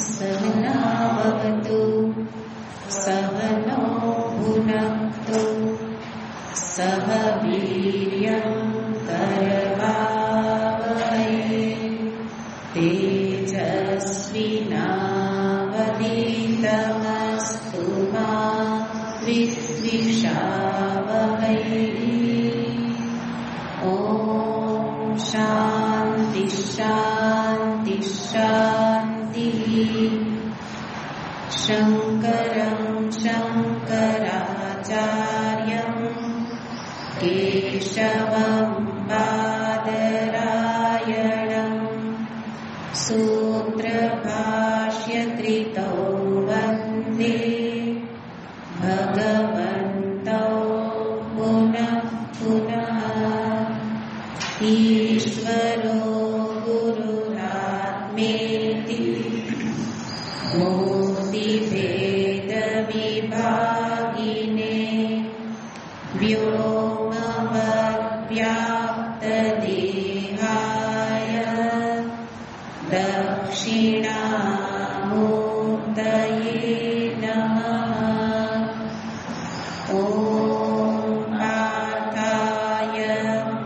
सहनावतु सहनो भुनक्तु सह वीर्यं करवावहै तेजस्विनावधीतमस्तु मा विद्विषावहै। ॐ शान्ति शान्ति शान्तिः। शङ्करं शङ्कराचार्यं केशवं बादरायणं सूत्रभाष्यकृतौ वन्दे भगवन्तौ पुनः पुनः। ईश्वरो गुरुरात्मेति मूर्तिभेदविभागिने व्योमवद्व्याप्तदेहाय दक्षिणामूर्तये नमः। ॐ पार्थाय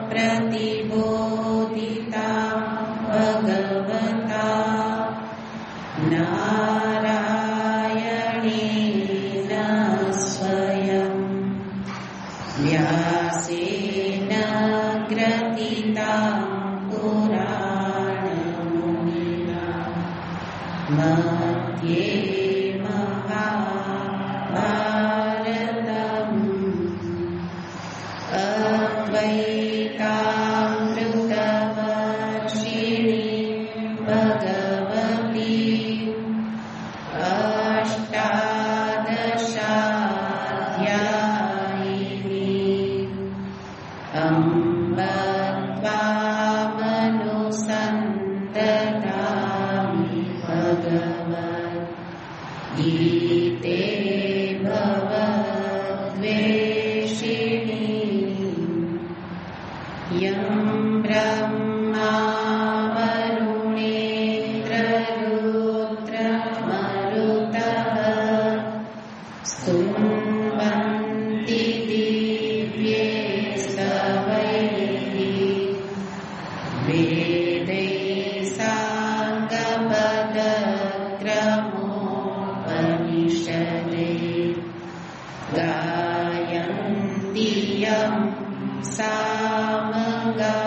प्रतिबोधितां भगवता नारायणेन स्वयं व्यासेन ग्रथितां पुराणमुनिना मध्ये महाभारतम् अद्वैतामृतवर्षिणीं भगवतीं अष्टादशाध्यायिनीम् अम्ब त्वामनुसन्ततामि भगवद्गीते भवद्वेषिणीम्। यं ब्रह्मा वरुणेन्द्ररुद्रमरुतः स्तुवन्ति दिव्यैस्तवैः वेदैः साङ्गपदक्रमोपनिषदैः गायन्ति यं सामगाः।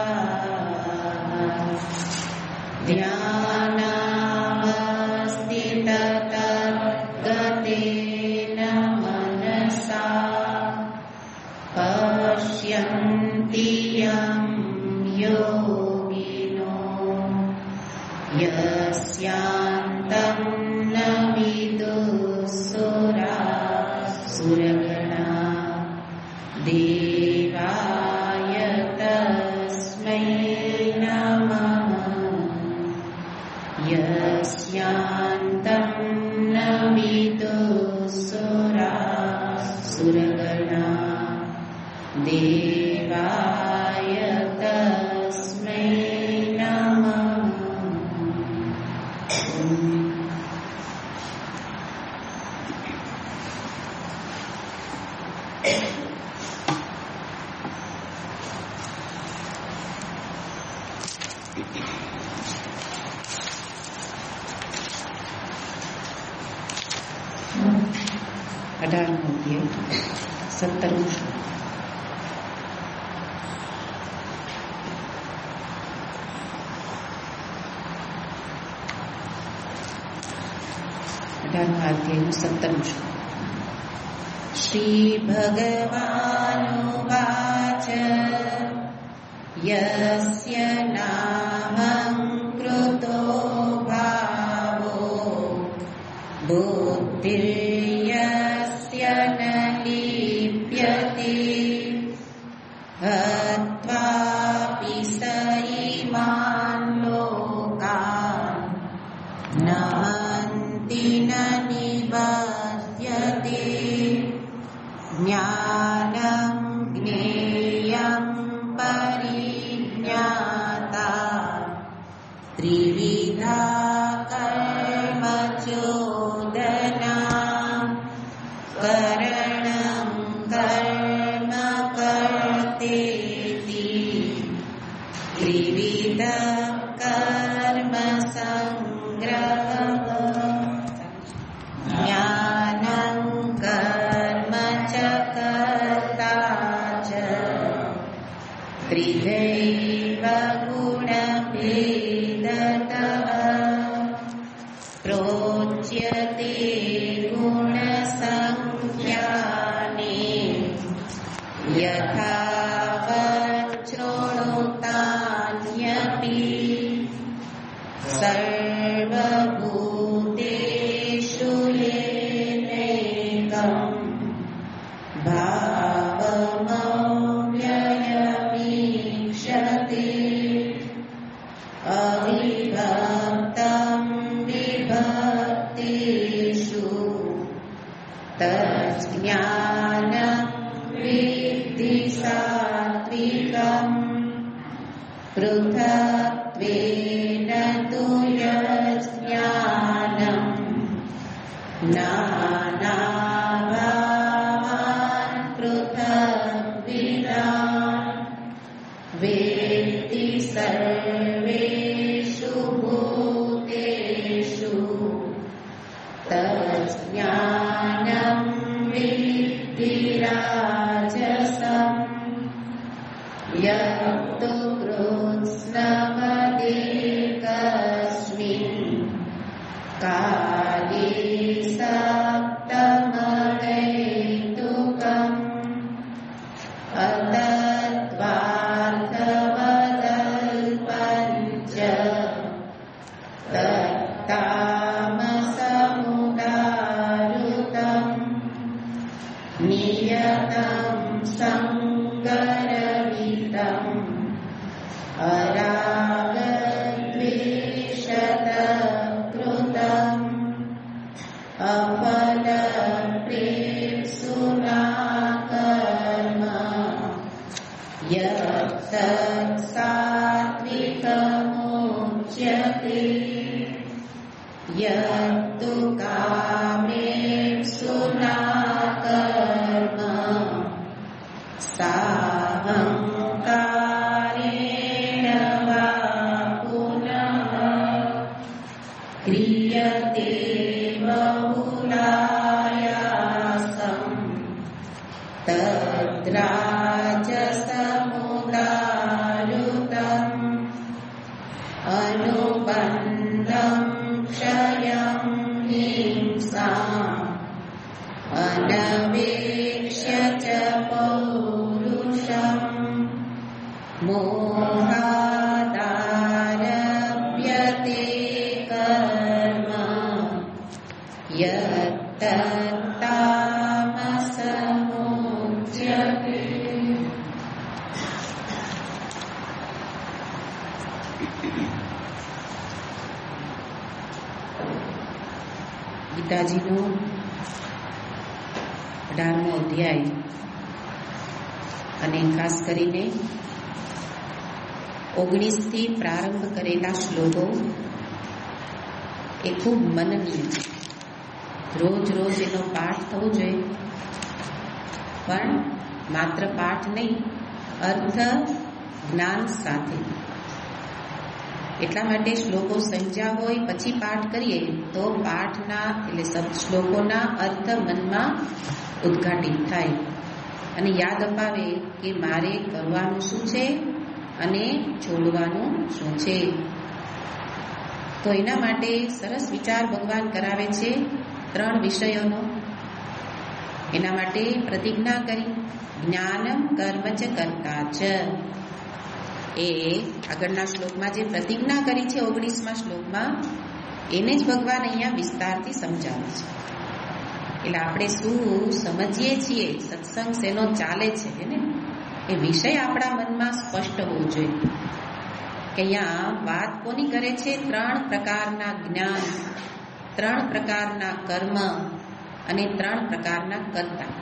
ध्यानावस्थिततद्गतेन मनसा पश्यन्ति यं योगिनो यस्यान्तं न विदुःसुरासुरगणा देवाय तस्मै नमः। यस्यान्तं न विदुःसुरासुरगणा देवाय तस्मै नमः। અઢારમો અધ્યાય 17મો શ્લોક. અધ્યાયનું 17મો શ્લોક. શ્રી ભગવાનુવાચ યસ્ય નાહં કૃતો ભાવો બુદ્ધિર્યસ્ય ન લિપ્યતે હત્વાપि સ ઇમાન લોકાન ન હન્તિ ન નિબધ્યતે જ્ઞાનં જ્ઞેયં પરિજ્ઞાતા ત્રિવિધા વિવિધ કર્મ સંગ્રહ જ્ઞાનં કર્મ ચ કર્તા ચ ત્રિધૈવ ગુણભેદતઃ પ્રોચ્યતે ગુણસંખ્યાને યથાવત શૃણુતાન્યપી સર્વભૂતેષુ યેનૈકં ભાવમવ્યયમીક્ષતે અવિભક્तं વિભક્તિષુ તજ્ઞાનં વિદ્ધિ સાત્વિકં પૃથક્ત્વેન તુ યજ્ઞાનં નાનાભાવાન પૃથગ્વિદાન વેત્તિ સર્વેષુ ભૂતેષુ તજ્ઞાનં વિદ્ધિ રાજસં યત્તુ કૃત્સ્નવદેકસ્મિन् કાર્યે સક્તમહૈતુકम् અતત્વાર્થવદલ્પञ्च તત્તામસમુદારુતम् નિયતં સંગરહિતम् અરાગદ્વેષતકૃતम् અફલપ્રેપ્સુના કર્મ યત્તત્ સાત્વિકમુચ્યતે યત્તુ કામેપ્સુના કર્મ સાહંકારેણ વા પુનઃ ક્રિયતે બહુલાયાસં તદ્રાજસમુદારુતम् અનુબંધં ક્ષયં હિંસાम् અનવેક્ષ્ય ચ પૌરુષम् મોહાદારભ્યતે કર્મ યત્તત્તામસમુચ્યતે. ગીતાજીનો 18મો અધ્યાય અને ખાસ કરીને 19 થી પ્રારંભ કરેલા શ્લોકો એ ખૂબ મનનીય છે. રોજ રોજ એનો પાઠ થવો જોઈએ, પણ માત્ર પાઠ નહીં, અર્થ જ્ઞાન સાથે. એટલા માટે શ્લોકો સમજ્યા હોય પછી પાઠ કરીએ તો પાઠના એટલે શ્લોકોના અર્થ મનમાં ઉદ્ઘાટિત થાય અને યાદ અપાવે કે મારે કરવાનું શું છે અને છોડવાનું શું છે. તો એના માટે સરસ વિચાર ભગવાન કરાવે છે 3 વિષયોનો. એના માટે પ્રતિજ્ઞા કરી જ્ઞાનમ કર્મ ચ કર્તા ચ. એ આગળના શ્લોકમાં જે પ્રતિજ્ઞા કરી છે 19મા શ્લોકમાં એને જ ભગવાન અહીંયા વિસ્તારથી સમજાવે છે. એટલે આપણે શું સમજીએ છીએ, સત્સંગ શેનો ચાલે છે ને એ વિષય આપણા મનમાં સ્પષ્ટ હોવો જોઈએ કે અહીંયા વાત કોની કરે છે. 3 પ્રકારના જ્ઞાન, 3 પ્રકારના કર્મ અને 3 પ્રકારના કર્તા.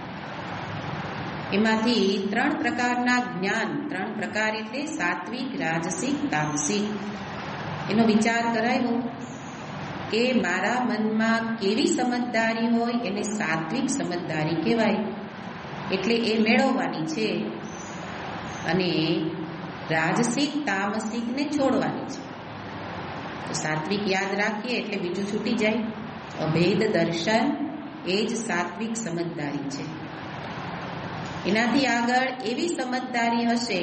એમાંથી 3 પ્રકારના જ્ઞાન, 3 પ્રકાર એટલે સાત્વિક, રાજસિક, તામસિક. એનો વિચાર કરાયો કે મારા મનમાં કેવી સમજદારી હોય એને સાત્વિક સમજદારી કહેવાય. એટલે એ મેળવવાની છે. અને રાજસિક તામસિકને છોડવાની છે. તો સાત્વિક યાદ રાખીએ એટલે બીજું છૂટી જાય. અભેદ દર્શન એ જ સાત્વિક સમજદારી છે. એનાથી આગળ એવી સમજદારી હશે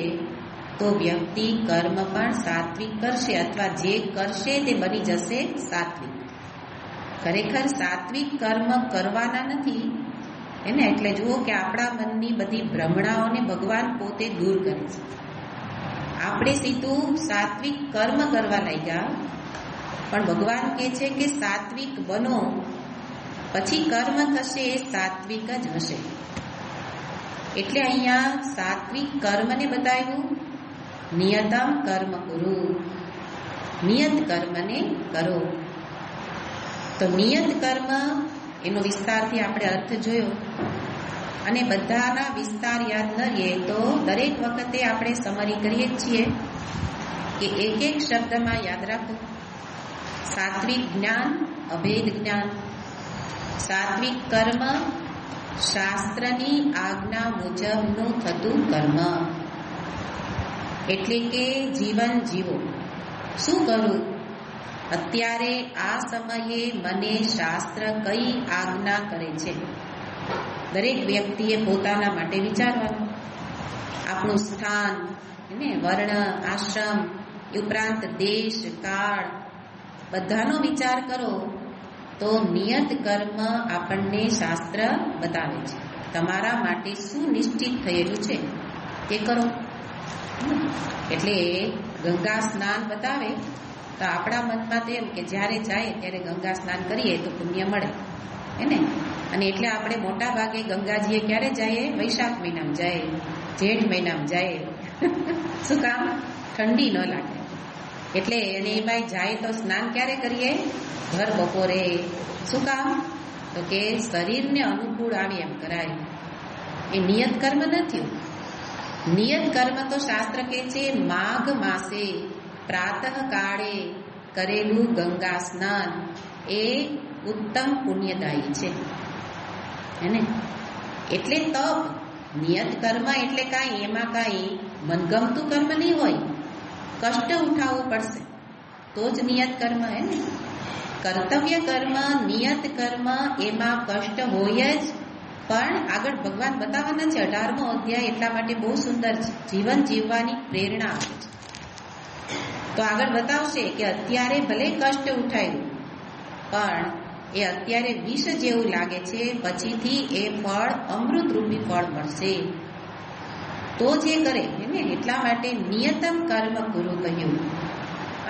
તો વ્યક્તિ કર્મ પણ સાત્વિક કરશે, અથવા જે કરશે તે બની જશે સાત્વિક. ખરેખર સાત્વિક કર્મ કરવાના નથી એને. એટલે જુઓ કે આપણા મનની બધી ભ્રમણાઓને ભગવાન પોતે દૂર કરે છે. આપણે સીધું સાત્વિક કર્મ કરવા લાગ્યા, પણ ભગવાન કહે છે કે સાત્વિક બનો, પછી કર્મ થશે એ સાત્વિક જ હશે. એટલે અહીંયા સાત્વિક કર્મને બતાવ્યું. નિયતમ કર્મ કુરુ, નિયત કર્મને કરો. તો નિયત કર્મ એનો વિસ્તારથી આપણે અર્થ જોયો, અને બધાના વિસ્તાર યાદ ન રહીએ તો દરેક વખતે આપણે સમરી કરીએ છીએ કે એક એક શબ્દમાં યાદ રાખો. સાત્વિક જ્ઞાન, અભેદ જ્ઞાન. સાત્વિક કર્મ, શાસ્ત્રની આજ્ઞા મુજબનું થતું કર્મ. એટલે કે જીવન જીવો. શું કરું? અત્યારે આ સમયે મને શાસ્ત્ર કઈ આજ્ઞા કરે છે? દરેક વ્યક્તિએ પોતાના માટે વિચારવાનું. આપણું સ્થાન, વર્ણ, આશ્રમ, ઉપરાંત દેશ, કાળ, બધાનો વિચાર કરો તો નિયત કર્મ આપણને શાસ્ત્ર બતાવે છે. તમારા માટે શું નિશ્ચિત થયેલું છે તે કરો. એટલે ગંગા સ્નાન બતાવે તો આપણા મનમાં તો એમ કે જ્યારે જાય ત્યારે ગંગા સ્નાન કરીએ તો પુણ્ય મળે એને. અને એટલે આપણે મોટા ભાગે ગંગાજીએ ક્યારે જઈએ? વૈશાખ મહિનામાં જાય, જેઠ મહિનામાં જાય. શું કામ? ઠંડી ન લાગે એટલે. અને એમાં જાય તો સ્નાન ક્યારે કરીએ? ભર બપોરે. શું કામ? તો કે શરીરને અનુકૂળ આવે એમ કરાય. એ નિયત કર્મ નથી. નિયત કર્મ તો શાસ્ત્ર કહે છે માઘ માસે પ્રાતઃ કાળે કરેલું ગંગા સ્નાન એ ઉત્તમ પુણ્યદાયી છે એને. એટલે તપ. નિયત કર્મ એટલે કાંઈ એમાં કાંઈ મનગમતું કર્મ નહીં હોય, કષ્ટ ઉઠાવવું પડશે તો જ નિયત કર્મ હે ને. કર્તવ્ય કર્મ, નિયત કર્મ એમાં કષ્ટ હોય જ, પણ આગળ ભગવાન બતાવવાના છે. 18મો અધ્યાય એટલા માટે બહુ સુંદર છે, જીવન જીવવાની પ્રેરણા આપે છે. તો આગળ બતાવશે કે અત્યારે ભલે કષ્ટ ઉઠાયું, પણ એ અત્યારે વિષ જેવું લાગે છે, પછીથી એ ફળ અમૃત રૂપી ફળ મળશે. તો જે કરે એને એટલા માટે નિયતમ કર્મ કુરુ કહ્યું.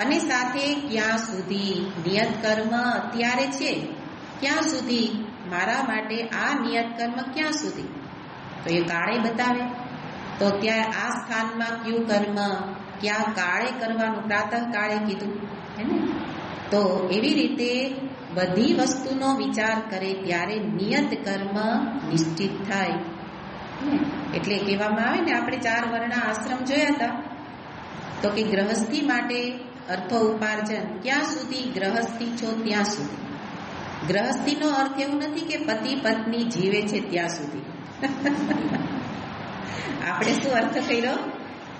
અને સાથે ક્યાં સુધી? નિયત કર્મ અત્યારે છે, ક્યાં સુધી? મારા માટે આ નિયત કર્મ ક્યાં સુધી? તો એ કાળે બતાવે. તો ત્યાં આ સ્થાનમાં કયું કર્મ ક્યાં કાળે કરવાનું? પ્રાતઃ કાળે કીધું હે ને. તો એવી રીતે બધી વસ્તુનો વિચાર કરે ત્યારે નિયત કર્મ નિશ્ચિત થાય. એટલે કહેવામાં આવે ને, આપણે 4 વર્ણ આશ્રમ જોયા હતા. તો કે ગ્રહસ્થી માટે અર્થો ઉપાર્જન ક્યાં સુધી? ગ્રહસ્થી છો ત્યાં સુધી. ગ્રહસ્થીનો અર્થ એવું નથી કે પતિ પત્ની જીવે છે ત્યાં સુધી. આપણે શું અર્થ કર્યો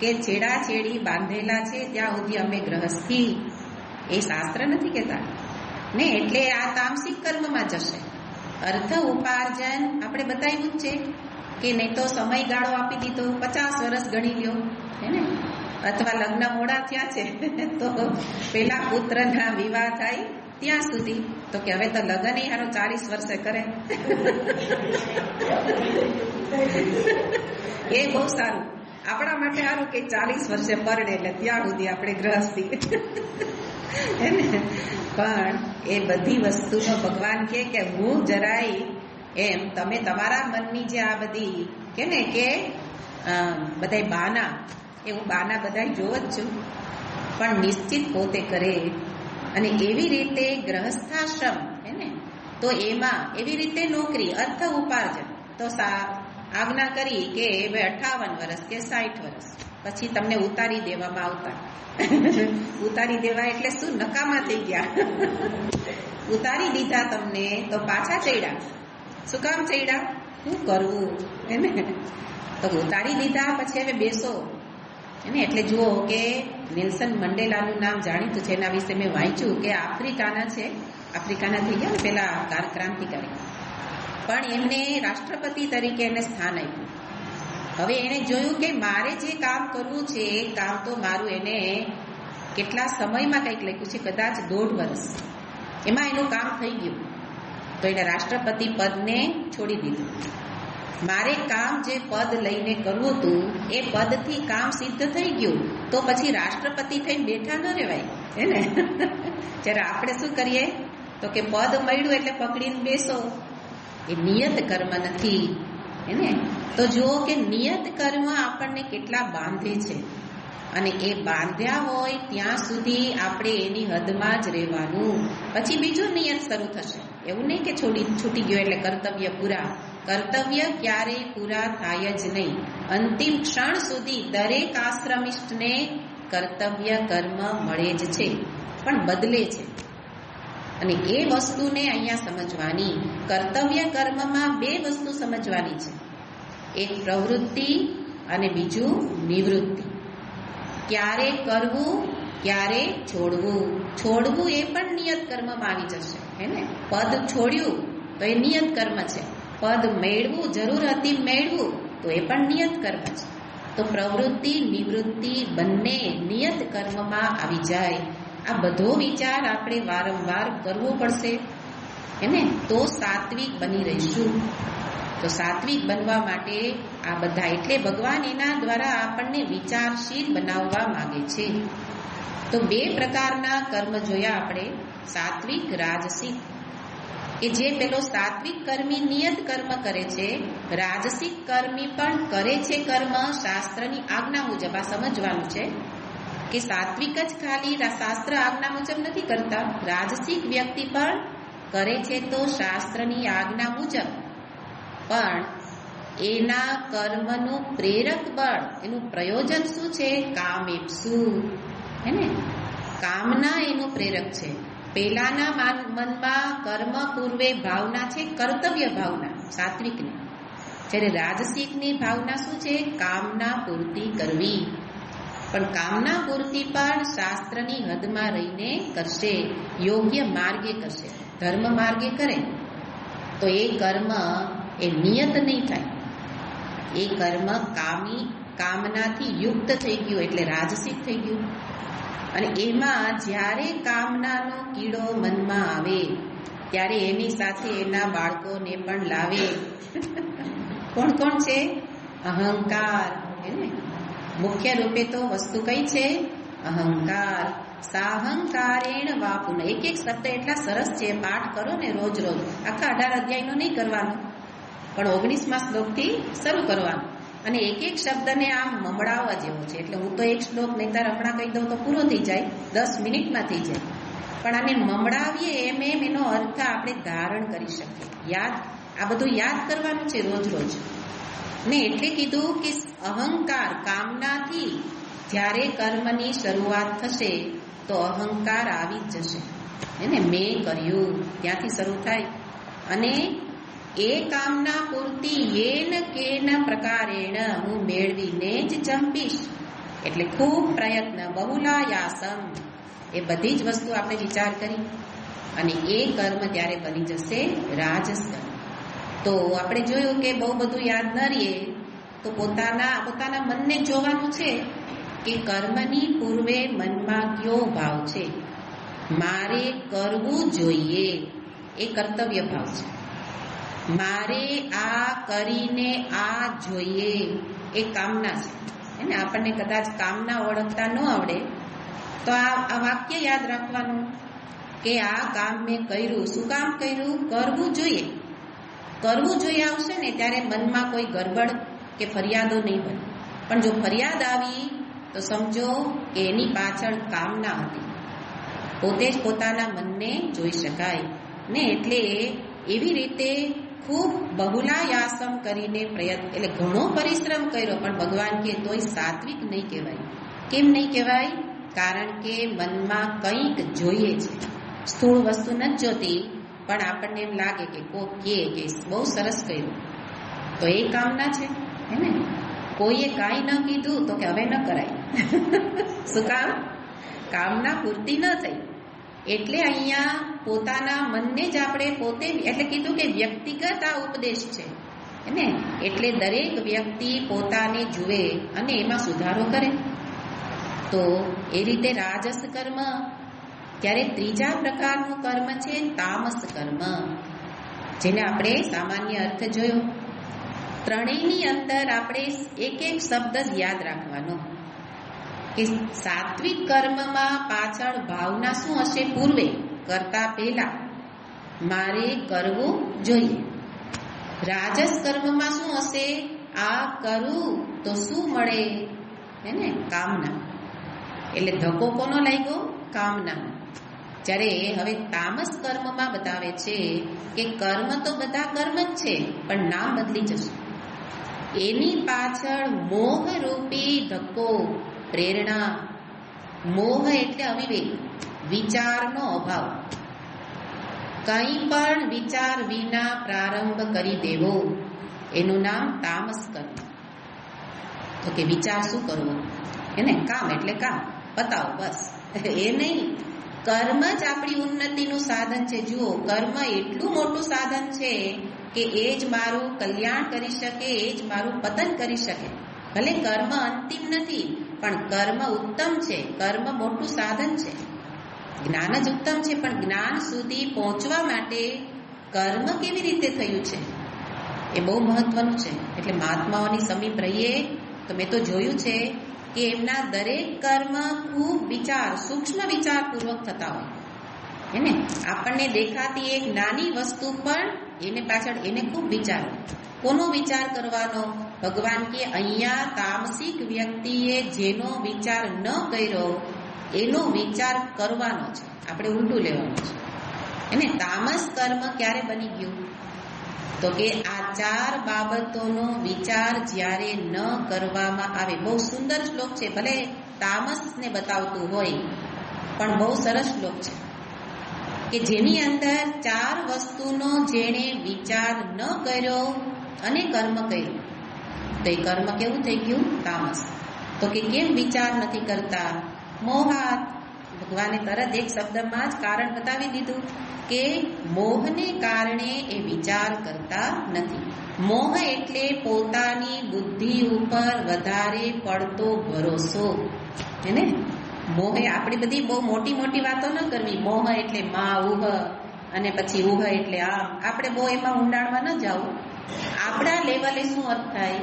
કે છેડા છેડી બાંધેલા છે ત્યાં સુધી અમે ગ્રહસ્થી. એ શાસ્ત્ર નથી કહેતા ને. એટલે આ તામસિક કર્મમાં જશે. અર્થ ઉપાર્જન આપણે બતાવ્યું જ છે કે નહીં તો સમયગાળો આપી દીધો, 50 વર્ષ ગણી લ્યો હે ને. અથવા લગ્ન મોડા થયા છે તો પેલા પુત્રના વિવાહ થાય ત્યાં સુધી. તો કે હવે તો લગ્ન હારો 40 વર્ષે કરે. એ બહુ સારું આપણા માટે, સારું કે 40 વર્ષે પરડે એટલે ત્યાં સુધી આપણે ગ્રહસ્થી હે ને. પણ એ બધી વસ્તુનો ભગવાન કે હું જરાય એમ તમે તમારા મનની જે આ બધી કે ને કે બધા બાના, એ હું બાના બધા જોવ જ છું, પણ નિશ્ચિત પોતે કરે. અને એવી રીતે ગ્રહસ્થાશ્રમ હે ને, તો એમાં એવી રીતે નોકરી, અર્થ ઉપાર્જન. તો આજ્ઞા કરી કે 58 વર્ષ કે 60 વર્ષ પછી તમને ઉતારી દેવામાં આવતા. ઉતારી દેવા એટલે શું? નકામા થઈ ગયા. ઉતારી દીધા તમને તો પાછા ચડ્યા. શું કામ ચડ્યા? શું કરવું એને. તો ઉતારી દીધા પછી હવે બેસો એને એટલે જુઓ કે નેલ્સન મંડેલાનું નામ જાણીતું છે. એના વિશે મેં વાંચ્યું કે આફ્રિકાના થઈ ગયા ને પેલા ક્રાંતિકારી, પણ એમને રાષ્ટ્રપતિ તરીકે એને સ્થાન આપ્યું. હવે એને જોયું કે મારે જે કામ કરવું છે એ કામ તો મારું એને કેટલા સમયમાં કંઈક લખ્યું છે, કદાચ 1.5 વર્ષ એમાં એનું કામ થઈ ગયું. તો એને રાષ્ટ્રપતિ પદને છોડી દીધું. મારે કામ જે પદ લઈને કરવું હતું એ પદથી કામ સિદ્ધ થઈ ગયું, તો પછી રાષ્ટ્રપતિ થઈને બેઠા ન રહેવાય હે ને. જ્યારે આપણે શું કરીએ તો કે પદ મળ્યું એટલે પકડીને બેસો, એ નિયત કર્મ નથી એને. તો જુઓ કે નિયત કર્મ આપણને કેટલા બાંધે છે, અને એ બાંધ્યા હોય ત્યાં સુધી આપણે એની હદમાં જ રહેવાનું. પછી બીજું નિયત શરૂ થશે. એવું નહીં કે છૂટી ગયો એટલે કર્તવ્ય પૂરા. કર્તવ્ય ક્યારેય પૂરા થાય જ નહીં. અંતિમ ક્ષણ સુધી દરેક આશ્રમિષ્ઠને કર્તવ્ય કર્મ મળે જ છે, પણ બદલે છે. અને એ વસ્તુને અહીંયા સમજવાની. કર્તવ્ય કર્મમાં 2 વસ્તુ સમજવાની છે, એક પ્રવૃત્તિ અને બીજું નિવૃત્તિ. ક્યારે કરવું, ક્યારે છોડવું. છોડવું એ પણ નિયત કર્મમાં આવી જશે હે ને. પદ છોડ્યું તો એ નિયત કર્મ છે. પદ મેળવું, જરૂર હતી મેળવું, તો એ પણ નિયત કર્મ છે. તો પ્રવૃત્તિ નિવૃત્તિ બંને નિયત કર્મમાં આવી જાય. આ બધો વિચાર આપણે વારંવાર કરવો પડશે એને, તો સાત્વિક બની રહીશું. તો સાત્વિક બનવા માટે આ બધા, એટલે ભગવાન એના દ્વારા આપણને વિચારશીલ બનાવવા માંગે છે. તો 2 પ્રકારના કર્મ જોયા આપણે, સાત્વિક, રાજસિક. કે જે પેલો સાત્વિક કર્મી નિયત કર્મ કરે છે, રાજસિક કર્મી પણ કરે છે કર્મ શાસ્ત્રની આજ્ઞા મુજબ. આ સમજવાનું છે કે સાત્વિક જ ખાલી શાસ્ત્ર આજ્ઞા મુજબ નથી કરતા, રાજસિક વ્યક્તિ પણ કરે છે તો શાસ્ત્રની આજ્ઞા મુજબ. પણ એના કર્મનું પ્રેરક બળ, એનું પ્રયોજન શું છે? કામેપ્સુ હે ને. કામના એનું પ્રેરક છે. પેલાના મનમાં કર્મ પૂર્વે ભાવના છે કર્તવ્ય ભાવના સાત્વિકની, જ્યારે રાજસિકની ભાવના શું છે? કામના પૂર્તિ કરવી. પણ કામના પૂર્તિ પણ શાસ્ત્રની હદમાં રહીને કરશે, યોગ્ય માર્ગે કરશે. ધર્મ માર્ગે કરે તો એ કર્મ એ નિયત નહીં થાય. એ કર્મ કામનાથી યુક્ત થઈ ગયું એટલે રાજસિક થઈ ગયું. અને એમાં જ્યારે કામનાનો કીડો મનમાં આવે ત્યારે એની સાથે એના બાળકોને પણ લાવે. કોણ કોણ છે? અહંકાર હે ને. મુખ્ય રૂપે તો વસ્તુ કઈ છે? અહંકાર. સાહંકારેણ વાપુન. એક શબ્દ એટલા સરસ છે, પાઠ કરો ને રોજ રોજ. આખા 18 અધ્યાયનો નહીં કરવાનું, પણ 19મા શ્લોકથી શરૂ કરવાનું. અને એક શબ્દને આમ મમડાવવા જેવો છે. એટલે હું તો એક શ્લોક નહીતર હમણાં કહી દઉં તો પૂરો થઈ જાય, 10 મિનિટમાં થઈ જાય. પણ આને મમડાવીએ એમ એનો અર્થ આપણે ધારણ કરી શકીએ. આ બધું યાદ કરવાનું છે રોજ રોજ. ને એટલે કીધું કે અહંકાર, કામનાથી જ્યારે કર્મની શરૂઆત થશે તો અહંકાર આવી જ જશે એને. મેં કર્યું ત્યાંથી શરૂ થાય. અને એ કામના પૂર્તિ યેન કેન પ્રકારેણ હું મેળવીને જ જંપીશ. એટલે ખૂબ પ્રયત્ન, બહુલાયાસમ, એ બધી જ વસ્તુ આપણે વિચાર કરી. અને એ કર્મ ત્યારે બની જશે રાજસ કર્મ. તો આપણે જોયું કે બહુ બધું યાદ ન રહીએ તો પોતાના મનને જોવાનું છે કે કર્મની પૂર્વે મનમાં કયો ભાવ છે. મારે કરવું જોઈએ એ કર્તવ્ય ભાવ છે. મારે આ કરીને આ જોઈએ એ કામના છે એને. આપણને કદાચ કામના ઓળખતા ન આવડે તો આ વાક્ય યાદ રાખવાનું કે આ કામ મેં કર્યું. શું કામ કર્યું? કરવું જોઈએ. કરવું જોઈએ આવશે ને ત્યારે મનમાં કોઈ ગરબડ કે ફરિયાદો નહીં બને. પણ જો ફરિયાદ આવી તો સમજો કે એની પાછળ કામના હતી. પોતે જ પોતાના મનને જોઈ શકાય ને. એટલે એવી રીતે ખૂબ બહુલાયાસમ કરીને પ્રયત્ન, એટલે ઘણો પરિશ્રમ કર્યો, પણ ભગવાન કે તોય સાત્વિક નહીં કહેવાય. કેમ નહીં કહેવાય? કારણ કે મનમાં કંઈક જોઈએ છે. સ્થૂળ વસ્તુ નથી જોતી, પણ આપણને એમ લાગે કે કોક કે બહુ સરસ કર્યું તો એ કામના છે હે ને. કોઈએ કાંઈ ન કીધું તો કે હવે ન કરાય. શું કામ? કામના પૂર્તિ ન થઈ. એટલે અહીંયા પોતાના મનને જ આપણે પોતે, એટલે કીધું કે વ્યક્તિગત આ ઉપદેશ છે ને, એટલે દરેક વ્યક્તિ પોતાને જુએ અને એમાં સુધારો કરે. તો એ રીતે રાજસ કર્મ. ત્યારે ત્રીજા પ્રકારનું કર્મ છે તામસ કર્મ, જેને આપણે સામાન્ય અર્થ જોયો. ત્રણેયની અંદર આપણે એક એક શબ્દ જ યાદ રાખવાનો કે સાત્વિક કર્મમાં પાછળ ભાવના શું હશે? પૂર્વે, કરતા પહેલા મારે કરવું જોઈએ. રાજસ કર્મમાં શું હશે? આ કરું તો શું મળે? હે ને, કામના. એટલે ધક્કો કોનો લાગ્યો? કામના. જ્યારે હવે તામસ કર્મમાં બતાવે છે કે કર્મ તો બધા કર્મ જ છે, પણ નામ બદલી જશે. એની પાછળ મોહ રૂપી ધક્કો, પ્રેરણા. મોહ એટલે અવિવેક, વિચારનો અભાવ. કંઈ પણ વિચાર વિના પ્રારંભ કરી દેવો, એનું નામ તામસ કર્મ. તો કે વિચાર શું કરવો? એને કામ એટલે કામ, પતાવો બસ. એ નહીં, કર્મ જ આપણી ઉન્નતિનું સાધન છે. જુઓ, કર્મ એટલું મોટું સાધન છે કે એ જ મારું કલ્યાણ કરી શકે, એ જ મારું પતન કરી શકે. ભલે કર્મ અંતિમ નથી, પણ કર્મ ઉત્તમ છે. કર્મ મોટું સાધન છે. જ્ઞાન જ ઉત્તમ છે, પણ જ્ઞાન સુધી પહોંચવા માટે કર્મ કેવી રીતે થયું છે એ બહુ મહત્વનું છે. એટલે મહાત્માઓની સમીપ રહીએ તો મેં તો જોયું છે કે એમના દરેક કર્મ ખૂબ વિચાર, સૂક્ષ્મ વિચારપૂર્વક થતા હોય. એને આપણને દેખાતી એક નાની વસ્તુ પણ એને પાછળ એને ખૂબ વિચાર. કોનો વિચાર કરવાનો? ભગવાન કે અહીંયા તામસિક વ્યક્તિએ જેનો વિચાર ન કર્યો એનો વિચાર કરવાનો છે. આપણે ઉલટું લેવાનું છે. એને તામસ કર્મ ક્યારે બની ગયું? તો કે આ ચાર બાબતોનો વિચાર જ્યારે ન કરવામાં આવે. બહુ સુંદર શ્લોક છે, ભલે તામસને બતાવતું હોય પણ બહુ સરસ શ્લોક છે કે જેની અંદર ચાર વસ્તુનો જેણે વિચાર ન કર્યો અને કર્મ કર્યું તો એ કર્મ કેવું થઈ ગયું? તામસ. તો કે કેમ વિચાર નથી કરતા? મોહાત. ભગવાને તરત એક શબ્દમાં જ કારણ બતાવી દીધું કે મોહને કારણે એ વિચાર કરતા નથી. મોહ એટલે પોતાની બુદ્ધિ ઉપર વધારે પડતો ભરોસો. એને મોહે આપણી બધી બહુ મોટી મોટી વાતો ન કરવી. મોહ એટલે માં ઉહ અને પછી ઉહ એટલે આમ. આપણે બહુ એમાં ઊંડાણમાં ન જવું. આપણા લેવલે શું અર્થ થાય?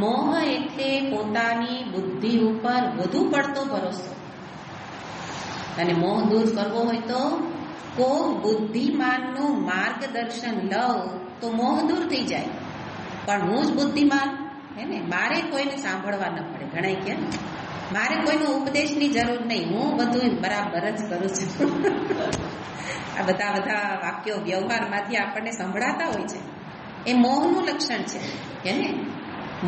મોહ એટલે પોતાની બુદ્ધિ ઉપર વધુ પડતો ભરોસો. અને મોહ દૂર કરવો હોય તો કોઈ બુદ્ધિમાનનું માર્ગદર્શન લઉં તો મોહ દૂર થઈ જાય. પણ હું જ બુદ્ધિમાન, હે ને, મારે કોઈને સાંભળવા ન પડે. ઘણા કે મારે કોઈનો ઉપદેશની જરૂર નહીં, હું બધું બરાબર જ કરું છું. આ બધા વાક્યો વ્યવહારમાંથી આપણને સંભળાતા હોય છે. એ મોહનું લક્ષણ છે. હે ને,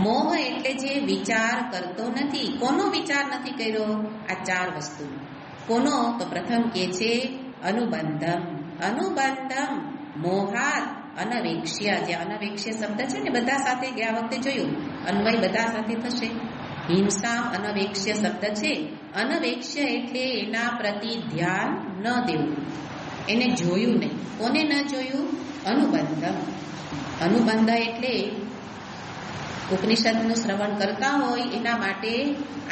મોહ એટલે જે વિચાર કરતો નથી. કોનો વિચાર નથી કર્યો? આ ચાર વસ્તુ. કોનો? તો પ્રથમ કે છે અનુબંધમ. અનુબંધમ મોહાત અનવેક્ષ્ય. જે અનવેક્ષ્ય શબ્દ છે ને, બધા સાથે ગયા વખતે જોયું, અન્વય બધા સાથે થશે. હિંસા અનવેક્ષ્ય શબ્દ છે. અનવેક્ષ્ય એટલે એના પ્રતિ ધ્યાન ન દેવું, એને જોયું નહીં. કોને ન જોયું? અનુબંધમ. અનુબંધ એટલે ઉપનિષદનું શ્રવણ કરતા હોય એના માટે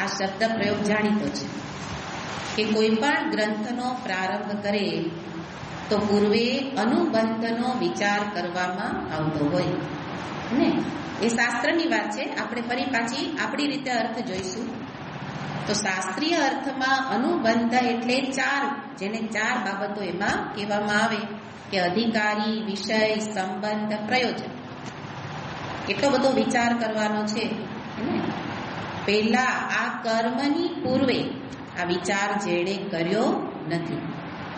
આ શબ્દ પ્રયોગ જાણીતો છે કે કોઈ પણ ગ્રંથનો પ્રારંભ કરે તો પૂર્વે અનુબંધનો વિચાર કરવામાં આવતો હોય ને. એ શાસ્ત્રની વાત છે. આપણે ફરી પાછી આપણી રીતે અર્થ જોઈશું. તો શાસ્ત્રીય અર્થમાં અનુબંધ એટલે ચાર, જેને ચાર બાબતો એમાં કહેવામાં આવે કે અધિકારી, વિષય, સંબંધ, પ્રયોજન. કેટલો બધો વિચાર કરવાનો છે. પહેલા આ કર્મની પૂર્વે આ વિચાર જેણે કર્યો નથી.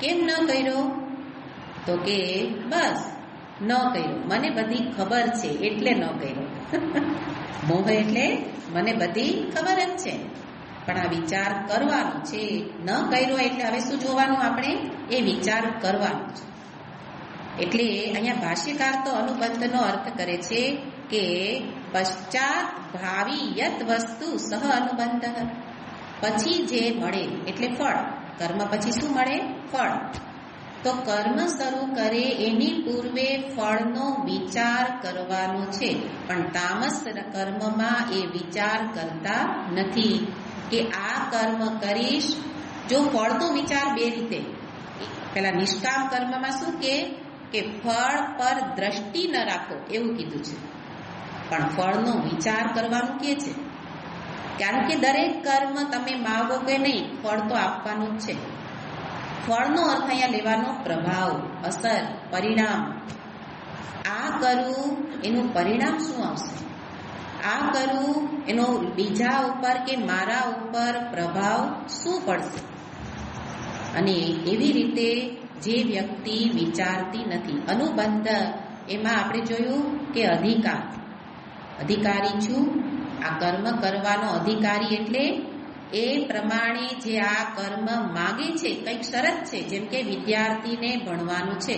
કેમ ન કર્યો? તો કે બસ ન કર્યો, મને બધી ખબર છે એટલે ન કર્યો. મોહ એટલે મને બધી ખબર જ છે પણ આ વિચાર કરવાનો છે. ન કર્યો એટલે હવે શું જોવાનું? આપણે એ વિચાર કરવાનો છે. એટલે અહીંયા ભાષ્યકાર તો અનુબંધનો અર્થ કરે છે કે પશ્ચાત ભાવિ યત વસ્તુ સહ અનુબંધ, પછી જે મળે એટલે ફળ. કર્મ પછી શું મળે? ફળ. તો કર્મ શરૂ કરે એની પૂર્વે ફળનો વિચાર કરવાનો છે, પણ તામસ કર્મમાં એ વિચાર કરતા નથી કે આ કર્મ કરીશ. જો ફળનો વિચાર બે રીતે, પેલા નિષ્કામ કર્મમાં શું કે ફળ પર દ્રષ્ટિ ન રાખો એવું કીધું છે, પણ ફળનો વિચાર કરવાનું કે છે. કારણ કે દરેક કર્મ તમે માગો કે નહીં, ફળ તો આપવાનું જ છે. ફળનો અર્થ અહીંયા લેવાનો પ્રભાવ, અસર, પરિણામ. આ કરું એનું પરિણામ શું આવશે, આ કરું એનો બીજા ઉપર કે મારા ઉપર પ્રભાવ શું પડશે. અને એવી રીતે જે વ્યક્તિ વિચારતી નથી. અનુબંધ એમાં આપણે જોયું કે અધિકારી છું, આ કર્મ કરવાનો અધિકારી એટલે એ પ્રમાણે જે આ કર્મ માગે છે, કંઈક શરત છે. જેમ કે વિદ્યાર્થીને ભણવાનું છે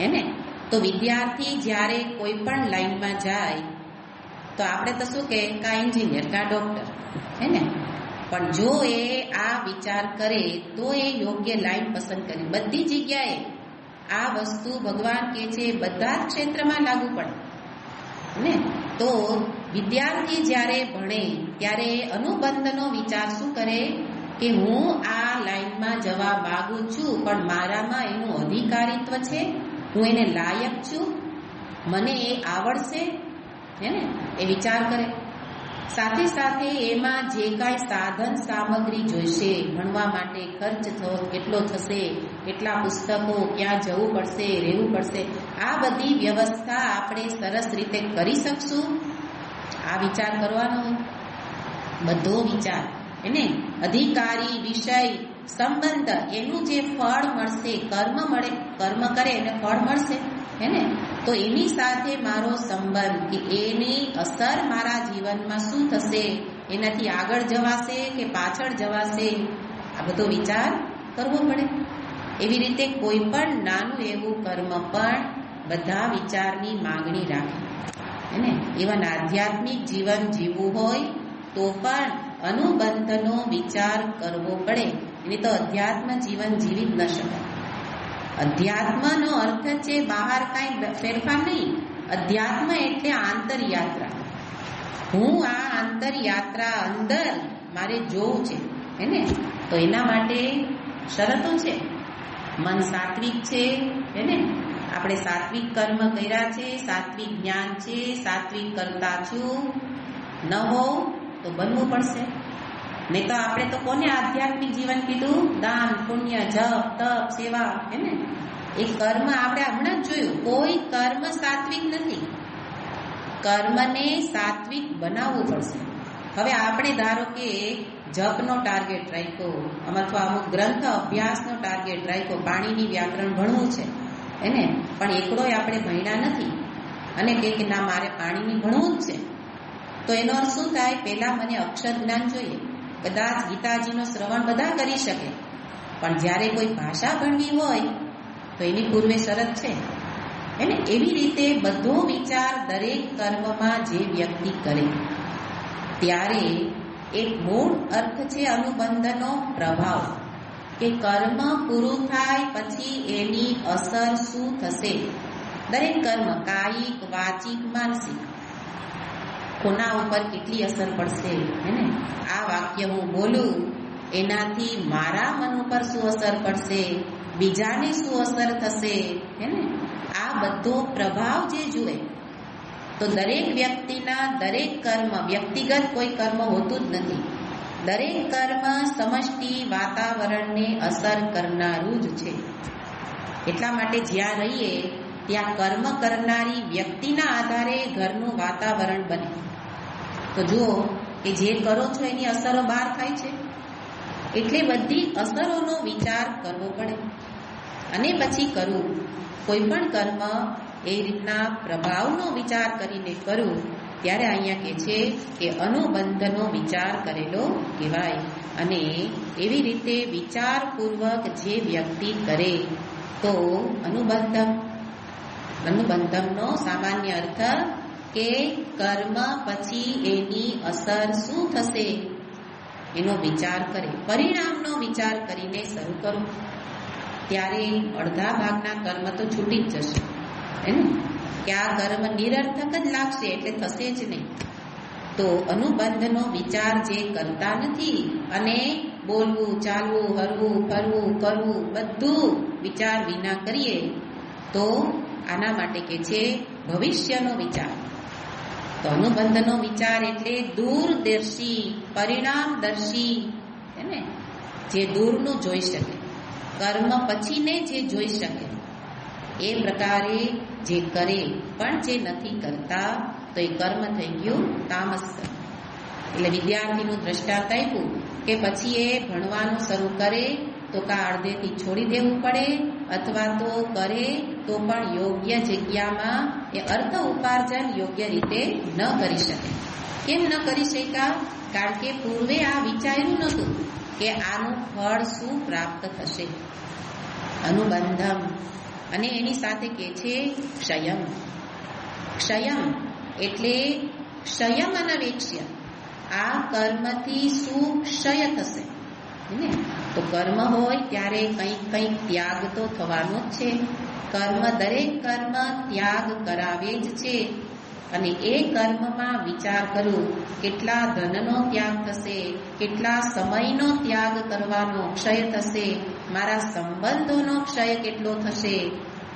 એને, તો વિદ્યાર્થી જ્યારે કોઈ પણ લાઈનમાં જાય તો આપણે તો શું કે કા એન્જિનિયર કા ડોક્ટર હે ને, પણ જો એ આ વિચાર કરે તો એ યોગ્ય લાઈન પસંદ કરી. બધી જગ્યાએ આ વસ્તુ ભગવાન કહે છે બધા જ ક્ષેત્રમાં લાગુ પડે ને. તો વિદ્યાર્થી જ્યારે ભણે ત્યારે અનુબંધનો વિચાર શું કરે કે હું આ લાઈનમાં જવા માંગુ છું, પણ મારામાં એનું અધિકારીત્વ છે, હું એને લાયક છું, મને એ આવડશે હે ને, એ વિચાર કરે. સાથે સાથે એમાં જે કાંઈ સાધન સામગ્રી જોઈશે ભણવા માટે, ખર્ચ કેટલો થશે, કેટલા પુસ્તકો, ક્યાં જવું પડશે, રહેવું પડશે, આ બધી વ્યવસ્થા આપણે સરસ રીતે કરી શકશું. આ વિચાર કરવાનો બધો વિચાર એને અધિકારી, વિષય, સંબંધ, એનું જે ફળ મળશે, કર્મ કરે એને ફળ મળશે હે ને, તો એની સાથે મારો સંબંધ કે એની અસર મારા જીવનમાં શું થશે, એનાથી આગળ જવાશે કે પાછળ જવાશે, આ બધો વિચાર કરવો પડે. એવી રીતે કોઈ પણ નાનું એવું કર્મ પણ બધા વિચારની માંગણી રાખે હે ને. ઇવન આધ્યાત્મિક જીવન જીવવું હોય તો પણ અનુબંધનો વિચાર કરવો પડે, એને તો અધ્યાત્મ જીવન જીવી જ ન શકાય. અધ્યાત્મનો અર્થ છે બહાર કાંઈ ફેરફાર નહીં. અધ્યાત્મ એટલે આંતરયાત્રા. હું આ આંતરયાત્રા અંદર મારે જોવું છે હે ને, તો એના માટે શરતો છે. મન સાત્વિક છે હે ને, આપણે સાત્વિક કર્મ કર્યા છે, સાત્વિક જ્ઞાન છે, સાત્વિક કરતા છું, ન હો તો બનવું પડશે. નહીં તો આપણે તો કોને આધ્યાત્મિક જીવન કીધું? દાન, પુણ્ય, જપ, તપ, સેવા હે ને. એ કર્મ આપણે હમણાં જ જોયું, કોઈ કર્મ સાત્વિક નથી. કર્મને સાત્વિક બનાવવું પડશે. હવે આપણે ધારો કે જપનો ટાર્ગેટ રાખ્યો, અથવા અમુક ગ્રંથ અભ્યાસનો ટાર્ગેટ રાખ્યો, પાણીની વ્યાકરણ ભણવું છે એને, પણ એકડોય આપણે ભણ્યા નથી અને કે ના મારે પાણીની ભણવું જ છે, તો એનો અર્થ શું થાય? પહેલા મને અક્ષર જ્ઞાન જોઈએ. કદાચ ગીતાજીનો શ્રવણ બધા કરી શકે, પણ જ્યારે કોઈ ભાષા ભણવી હોય તો એની પૂર્વે શરત છે એને. એવી રીતે બધો વિચાર દરેક કર્મમાં જે વ્યક્તિ કરે ત્યારે એક મૂળ અર્થ છે અનુબંધનો પ્રભાવ, કે કર્મ પૂરું થાય પછી એની અસર શું થશે. દરેક કર્મ કાયિક, વાચિક, માનસિક, કોના ઉપર કેટલી અસર પડશે હે ને. આ વાક્ય હું બોલું એનાથી મારા મન ઉપર શું અસર પડશે, બીજાને શું અસર થશે હે ને. આ બધો પ્રભાવ જે જુએ તો દરેક વ્યક્તિના દરેક કર્મ, વ્યક્તિગત કોઈ કર્મ હોતું જ નથી. દરેક કર્મ સમષ્ટિ વાતાવરણને અસર કરનારું જ છે. એટલા માટે જ્યાં રહીએ ત્યાં કર્મ કરનારી વ્યક્તિના આધારે ઘરનું વાતાવરણ બને. તો જુઓ કે જે કરો છો એની અસરો બહાર થાય છે, એટલે બધી અસરોનો વિચાર કરવો પડે અને પછી કરવું. કોઈ પણ કર્મ એ રીતના પ્રભાવનો વિચાર કરીને કરવું ત્યારે અહીંયા કહે છે કે અનુબંધનો વિચાર કરેલો કહેવાય. અને એવી રીતે વિચારપૂર્વક જે વ્યક્તિ કરે તો અનુબંધ અનુબંધમનો સામાન્ય અર્થ કે કર્મ પછી એની અસર શું થશે એનો વિચાર કરે, પરિણામનો વિચાર કરીને શરૂ કરો, ત્યારે અડધા ભાગના કર્મ તો છૂટી જ જશે. કે આ કર્મ નિરર્થક જ લાગશે એટલે થશે જ નહીં. તો અનુબંધનો વિચાર જે કરતા નથી અને બોલવું, ચાલવું, હરવું, ફરવું, કરવું બધું વિચાર વિના કરીએ તો આના માટે કે છે ભવિષ્યનો વિચાર. તો અનુબંધનો વિચાર એટલે દૂરદર્શી, પરિણામદર્શી, ને જે દૂરનું જોઈ શકે, કર્મ પછીને જે જોઈ શકે એ પ્રકારે જે કરે પણ જે નથી કરતા તો એ કર્મ થઈ ગયું તામસ કર્મ. એટલે વિદ્યાર્થીનું દ્રષ્ટાંત આપ્યું કે પછી એ ભણવાનું શરૂ કરે તો કા અડધેથી છોડી દેવું પડે અથવા તો કરે તો પણ યોગ્ય જગ્યામાં એ અર્થ ઉપાર્જન યોગ્ય રીતે ન કરી શકે. કેમ ન કરી શક્યા? કારણ કે પૂર્વે આ વિચાર્યું નહોતું કે આનું ફળ શું પ્રાપ્ત થશે. અનુબંધમ અને એની સાથે કે છે ક્ષયમ. ક્ષયમ એટલે ક્ષયમ અનવેક્ષ્ય, આ કર્મથી શું ક્ષય થશે ને? તો કર્મ હોય ત્યારે કંઈક ત્યાગ તો થવાનો જ છે. દરેક કર્મ ત્યાગ કરાવે જ છે. અને એ કર્મમાં વિચાર કરું કેટલા ધનનો ત્યાગ થશે, કેટલા સમયનો ત્યાગ કરવાનો ક્ષય થશે, મારા સંબંધોનો ક્ષય કેટલો થશે,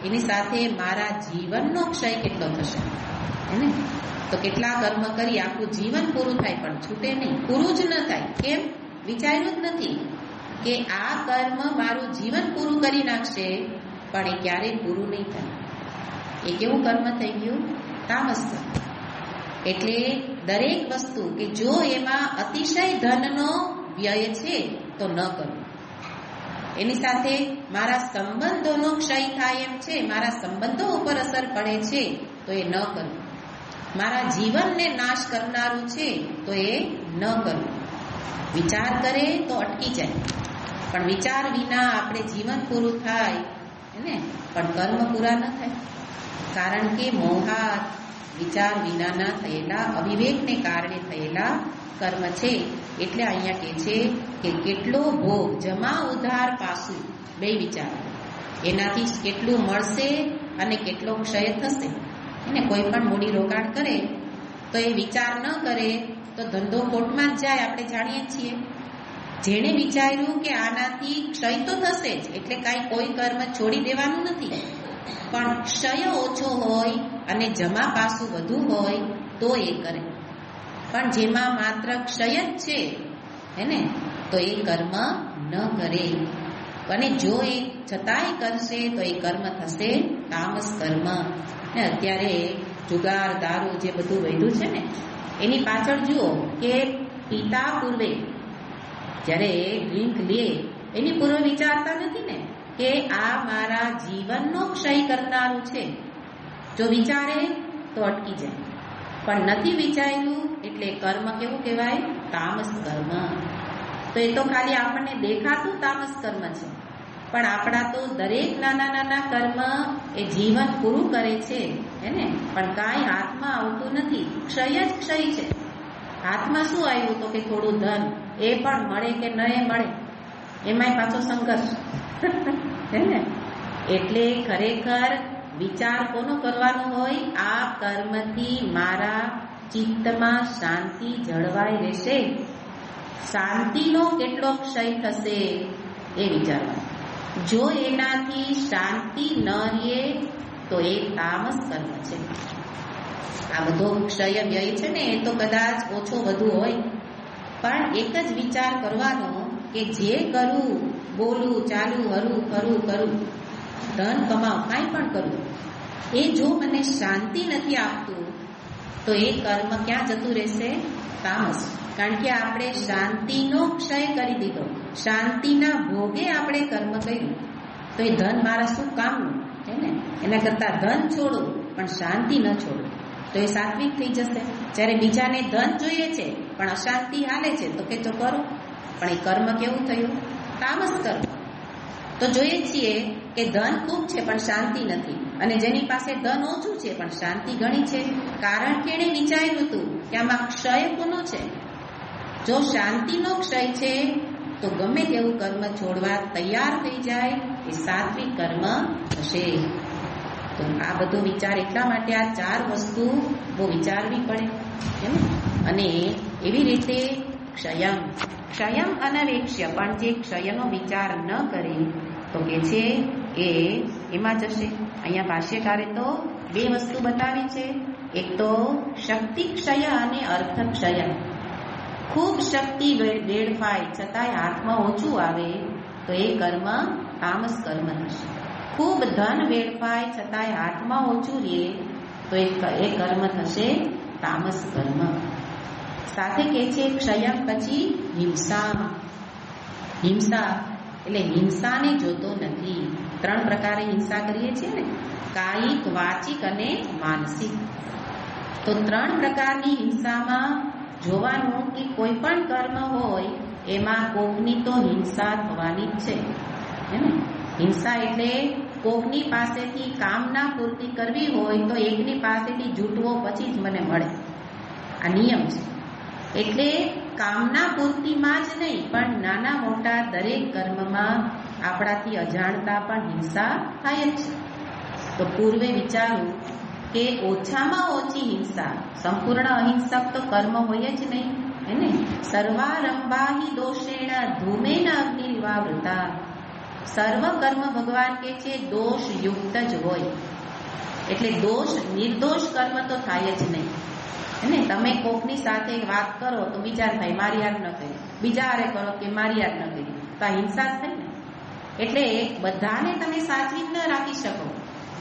એની સાથે મારા જીવનનો ક્ષય કેટલો થશે. ને તો કેટલા કર્મ કરી આખું જીવન પૂરું થાય પણ છૂટે નહીં, પૂરું જ ન થાય. કેમ? વિચાર્યું જ નથી કે આ કર્મ મારું જીવન પૂરું કરી નાખશે પણ એ ક્યારેય પૂરું નહીં થાય. એ કેવું કર્મ થઈ ગયું? તામસ કર્મ. એટલે દરેક વસ્તુ કે જો એમાં અતિશય ધનનો વ્યય છે તો ન કરવું. એની સાથે મારા સંબંધોનો ક્ષય થાય એમ છે, મારા સંબંધો ઉપર અસર પડે છે તો એ ન કરવું. મારા જીવનને નાશ કરનારું છે તો એ ન કરવું. વિચાર કરે તો અટકી જાય પણ વિચાર વિના આપણે જીવન પૂરું થાય ને પણ કર્મ પૂરા ન થાય. કારણ કે મોહાત વિચાર વિનાના થયેલા અવિવેકને કારણે થયેલા કર્મ છે. એટલે અહીંયા કહે છે કે કેટલો ભોગ, જમા ઉધાર પાસું, બે વિચાર, એનાથી કેટલું મળશે અને કેટલો ક્ષય થશે. એને કોઈ પણ મૂડી રોકાણ કરે તો એ વિચાર ન કરે તો ધંધો ખોટમાં જ જાય, આપણે જાણીએ છીએ. જેણે વિચાર્યું કે આનાથી ક્ષય તો થશે જ એટલે કાંઈ કોઈ કર્મ છોડી દેવાનું નથી, પણ ક્ષય ઓછો હોય અને જમા પાસું વધુ હોય તો એ કરે. પણ જેમાં માત્ર ક્ષય જ છે એને તો એ કર્મ ન કરે. અને જો એ છતાંય કરશે તો એ કર્મ થશે તામસ કર્મ. ને અત્યારે જુગાર, દારૂ જે બધું વધ્યું છે ને એની પાછળ જુઓ કે પિતા પૂર્વે જ્યારે ડ્રિંક લે એની પૂર્વ વિચારતા નથી ને કે આ મારા જીવનનો ક્ષય કરનારું છે. જો વિચારે તો અટકી જાય પણ નથી વિચાર્યું એટલે કર્મ કેવું કહેવાય? તામસ કર્મ. તો એ તો ખાલી આપણને દેખાતું તામસ કર્મ છે પણ આપણા તો દરેક નાના નાના કર્મ એ જીવન પૂરું કરે છે એને પણ કાંઈ હાથમાં આવતું નથી. ક્ષય જ ક્ષય છે. હાથમાં શું આવ્યું તો કે થોડું ધન, એ પણ મળે કે ન મળે એમાંય પાછો સંઘર્ષ હે ને. એટલે ખરેખર વિચાર કોનો કરવાનો હોય? આ કર્મથી મારા ચિત્તમાં શાંતિ જળવાઈ રહેશે, શાંતિનો કેટલો ક્ષય થશે એ વિચારવાનું. જો એનાથી શાંતિ ન રહે તો એ તામસ કર્મ છે. આ બધો ક્ષય વ્યય છે ને એ તો કદાચ ઓછો વધુ હોય પણ એક જ વિચાર કરવાનો કે જે કરું, બોલું, ચાલું, હરું, ફરું, કરું, ધન કમાવ, કાંઈ પણ કરું, એ જો મને શાંતિ નથી આપતું તો એ કર્મ ક્યાં જતું રહેશે? તામસ. કારણ કે આપણે શાંતિનો ક્ષય કરી દીધો, શાંતિના ભોગે આપણે કર્મ કર્યું તો એ ધન મારા શું કામનું છે ને? એના કરતાં ધન છોડો પણ શાંતિ ન છોડો તો એ સાત્વિક થઈ જશે. જ્યારે બીજાને ધન જોઈએ છે પણ અશાંતિ હાલે છે તો કે જો કરો પણ એ કર્મ કેવું થયું? તામસ કર્મ. તો જોઈએ છીએ કે ધન ખૂબ છે પણ શાંતિ નથી, અને જેની પાસે ધન ઓછું છે પણ શાંતિ ઘણી છે. કારણ કે એણે વિચાર્યું હતું કે આમાં ક્ષય કોનો છે. જો શાંતિનો ક્ષય છે તો ગમે તેવું કર્મ છોડવા તૈયાર થઈ જાય એ સાત્વિક કર્મ હશે. તો આ બધો વિચાર એટલા માટે આ 4 વસ્તુ બહુ વિચારવી પડે એમ. અને એવી રીતે ક્ષયમ અનવેક્ષ્ય, પણ જે ક્ષયનો વિચાર ન કરે તો કે છે એ એમાં જશે. અહીંયા ભાષ્યકારે તો 2 વસ્તુ બતાવી છે. એક તો શક્તિ ક્ષય અને અર્થ ક્ષય. ખૂબ શક્તિ વેડફાય છતાંય હાથમાં ઓછું આવે તો એ કર્મ તામસ કર્મ થશે. ખૂબ ધન વેડફાય છતાંય હાથમાં ઓછું રહે તો એ કર્મ થશે તામસ કર્મ. સાથે કહે છે ક્ષયમ પછી હિંસા એટલે હિંસાને જોતો નથી. 3 પ્રકારે હિંસા કરીએ છીએ ને, કાયિક, વાચિક અને માનસિક. તો 3 પ્રકારની હિંસામાં જોવાનું કે કોઈ પણ કર્મ હોય એમાં કોકની તો હિંસા થવાની જ છે. હિંસા એટલે કોકની પાસેથી કામના પૂર્તિ કરવી હોય તો એકની પાસેથી જૂટવો પછી જ મને મળે, આ નિયમ છે. એટલે કામના પૂર્તિમાં જ નહીં પણ નાના મોટા દરેક કર્મમાં આપણાથી અજાણતા પણ હિંસા થાય જ છે. તો પૂર્વે વિચારું કે ઓછામાં ઓછી હિંસા, સંપૂર્ણ અહિંસક તો કર્મ હોય જ નહીં એને. સર્વારંભા હિ દોષેણ ધૂમેન અગ્નિર્વાવૃતા. સર્વ કર્મ ભગવાન કે છે દોષ યુક્ત જ હોય. એટલે નિર્દોષ કર્મ તો થાય જ નહીં એને. તમે કોકની સાથે વાત કરો તો વિચાર થાય મારી યાદ ન કરી, બીજા હારે કરો કે મારી યાદ ન કરી, તો આ હિંસા જ થઈ ને. એટલે બધાને તમે સાચવી જ ન રાખી શકો,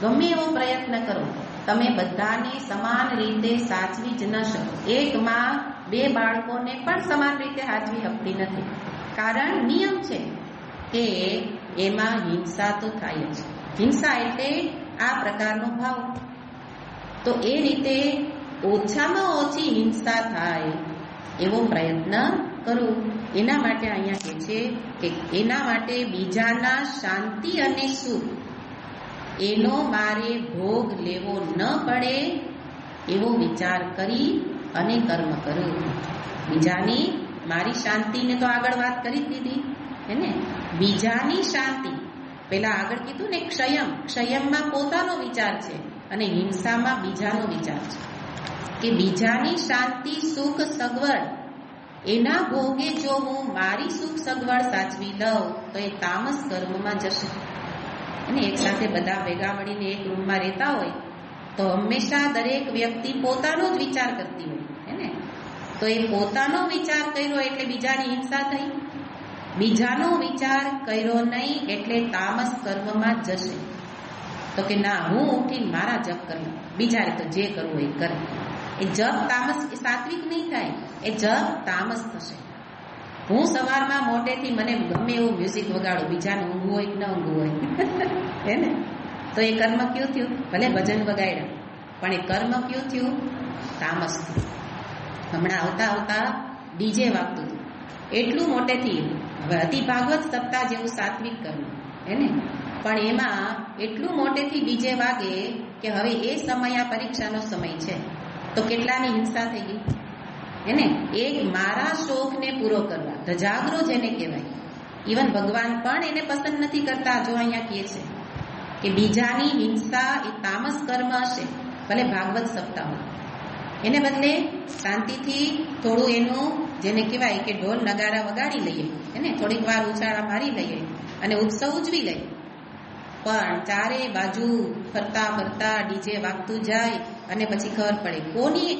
ગમે એવો પ્રયત્ન કરો તમે બધાને સમાન રીતે સાચવી જ ન શકો. એક માં 2 બાળકોને પણ સમાન રીતે સાચવી શકતી નથી. કારણ નિયમ છે કે એમાં હિંસા તો થાય જ. હિંસા એટલે આ પ્રકારનો ભાવ. તો એ રીતે ઓછામાં ઓછી હિંસા થાય એવો પ્રયત્ન કરું. એના માટે અહીંયા કહે છે કે એના માટે બીજાના શાંતિ અને સુખ એનો મારે ભોગ લેવો ન પડે એવો વિચાર કરી અને કર્મ કરું. બીજાની, મારી શાંતિને તો આગળ વાત કરી દીધી એને. બીજાની શાંતિ પેલા આગળ કીધું ને, ક્ષયમમાં પોતાનો વિચાર છે અને હિંસામાં બીજાનો વિચાર છે કે બીજાની શાંતિ, સુખ, સગવડ એના ભોગે જો હું મારી સુખ સગવડ સાચવી લઉં તો એ તામસ કર્મમાં જશે. અને એક સાથે બધા ભેગા મળીને એક રૂમમાં રહેતા હોય તો હંમેશા દરેક વ્યક્તિ પોતાનો જ વિચાર કરતી હોય એને. તો એ પોતાનો વિચાર કર્યો એટલે બીજાની હિંસા થઈ. બીજાનો વિચાર કર્યો નહીં એટલે તામસ કર્મમાં જશે. તો કે ના, હું ઉઠીને મારા જપ કરી, બીજાએ તો જે કરવું એ કરે. એ જપ તામસ, એ સાત્વિક નહીં થાય, એ જપ તામસ થશે. હું સવારમાં મોટેથી મને ગમે એવું મ્યુઝિક વગાડું, બીજાને ઊંઘવું હોય કે ન ઊંઘવું હોય હે ને, તો એ કર્મ કયું થયું? ભલે ભજન વગાડ્યા પણ એ કર્મ કયું થયું? તામસ થયું. હમણાં આવતા ડીજે વાગતું હતું એટલું મોટેથી. હવે અતિ ભાગવત સપ્તાહ જેવું સાત્વિક કર્મ હે ને, પણ એમાં એટલું મોટેથી ડીજે વાગે કે હવે એ સમય આ પરીક્ષાનો સમય છે તો કેટલાની હિંસા થઈ ગઈ એને. એક મારા શોખને પૂરો કરવા, ધજાગરો જેને કહેવાય. ઇવન ભગવાન પણ એને પસંદ નથી કરતા. જો અહીંયા કહે છે કે બીજાની હિંસા એ તામસ કર્મ હશે, ભલે ભાગવત સપ્તાહમાં. એને બદલે શાંતિથી થોડું એનું જેને કહેવાય કે ઢોલ નગારા વગાડી લઈએ એને, થોડીક વાર ઉછાળા મારી લઈએ અને ઉત્સવ ઉજવી લઈએ. પણ ચારે બાજુ ફરતા ફરતા ડીજે વાગતું જાય અને પછી ખબર પડે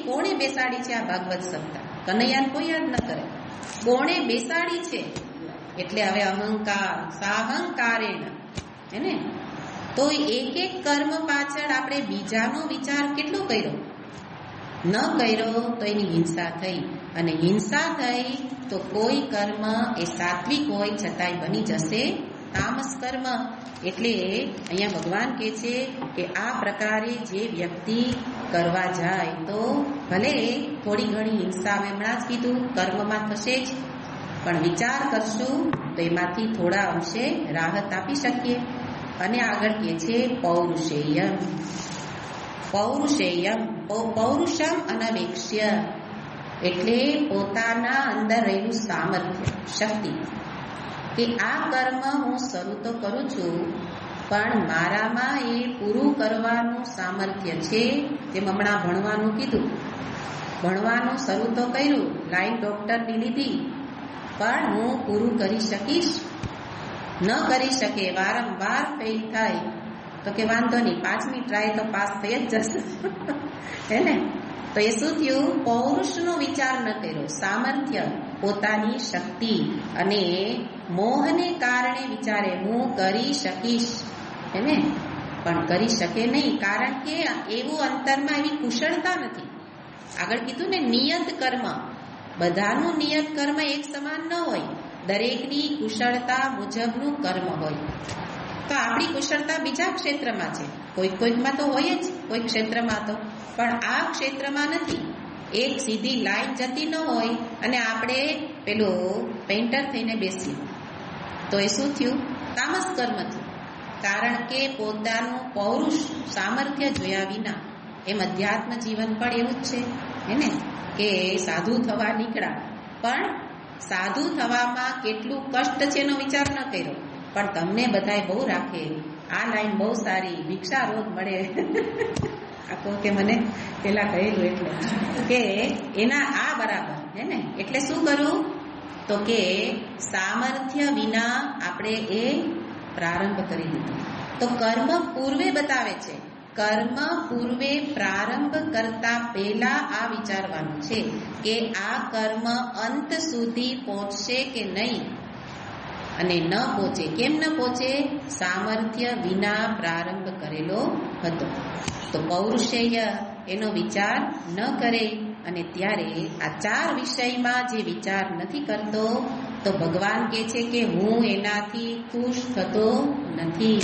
કોણે બેસાડી છે આ ભાગવત સપ્તાહ. કનૈયાને કોઈ યાદ ન કરે કોણે બેસાડી છે. એટલે હવે અહંકાર, સાહંકારેણ એને. તો એક એક કર્મ પાછળ આપણે બીજાનો વિચાર કેટલો કર્યો? ન કર્યો તો એની હિંસા થઈ, અને હિંસા થઈ તો કોઈ કર્મ એ સાત્વિક હોય છતાંય બની જશે તામસ કર્મ. એટલે અહીંયા ભગવાન કહે છે કે આ પ્રકારે જે વ્યક્તિ કરવા જાય તો ભલે થોડી ઘણી હિંસા, હમણાં જ કીધું કર્મમાં થશે જ, પણ વિચાર કરશું તો એમાંથી થોડા અંશે રાહત આપી શકીએ. અને આગળ કહે છે પૌરુષેયમ. પૌરુષેયમ પૌરુષમ અનવેક્ષ્ય એટલે પોતાના અંદર રહેલું સામર્થ્ય, શક્તિ, કે આ કર્મ હું શરૂ તો કરું છું પણ મારામાં એ પૂરું કરવાનું સામર્થ્ય છે. તેમ હમણાં ભણવાનું કીધું, ભણવાનું શરૂ તો કર્યું, લાઈન ડોક્ટરની લીધી, પણ હું પૂરું કરી શકીશ? ન કરી શકે, વારંવાર ફેલ થાય. તો કે વાંધો નહીં, 5મી ટ્રાય તો પાસ થઈ જ જશે. હે ને? તો એ શું થયું? પૌરુષનો વિચાર ન કર્યો, સામર્થ્ય, પોતાની શક્તિ અને મોહને કારણે વિચારે હું કરી શકીશ, હે ને? પણ કરી શકે નહીં, કારણ કે એવું અંતરમાં એવી કુશળતા નથી. આગળ કીધું ને, નિયત કર્મ, બધાનું નિયત કર્મ એક સમાન ન હોય, દરેકની કુશળતા મુજબનું કર્મ હોય. તો આપણી કુશળતા બીજા ક્ષેત્રમાં છે, કોઈકમાં તો હોય જ, કોઈ ક્ષેત્રમાં તો, પણ આ ક્ષેત્રમાં નથી. એક સીધી લાઈન જતી ન હોય અને આપણે પેલું પેઇન્ટર થઈને બેસીએ, તો એ શું થયું? તામસ કર્મ થયું. કારણ કે પોતાનું પૌરુષ, સામર્થ્ય જોયા વિના, એમ અધ્યાત્મ જીવન પણ એવું જ છે, હે ને? કે સાધુ થવા નીકળ્યા, પણ સાધુ થવામાં કેટલું કષ્ટ છે એનો વિચાર ન કર્યો, પણ તમને બધાય બહુ રાખે, આ લાઈન બહુ સારી, ભિક્ષા રોજ મળે. આખો કે મને પેલા કહેલું એટલે કે એના આ બરાબર, હે ને? એટલે શું કરવું? તો કે સામર્થ્ય વિના આપણે એ પ્રારંભ કરી દીધો. તો કર્મ પૂર્વે બતાવે છે, કર્મ પૂર્વે પ્રારંભ કરતા પહેલા આ વિચારવાનું છે કે આ કર્મ અંત સુધી પહોંચશે કે નહીં. અને ન પહોંચે, કેમ ન પહોંચે? સામર્થ્ય વિના પ્રારંભ કરેલો હતો. તો પૌરુષેય એનો વિચાર ન કરે, અને ત્યારે આ 4 વિષયમાં જે વિચાર નથી કરતો, તો ભગવાન કહે છે કે હું એનાથી ખુશ થતો નથી.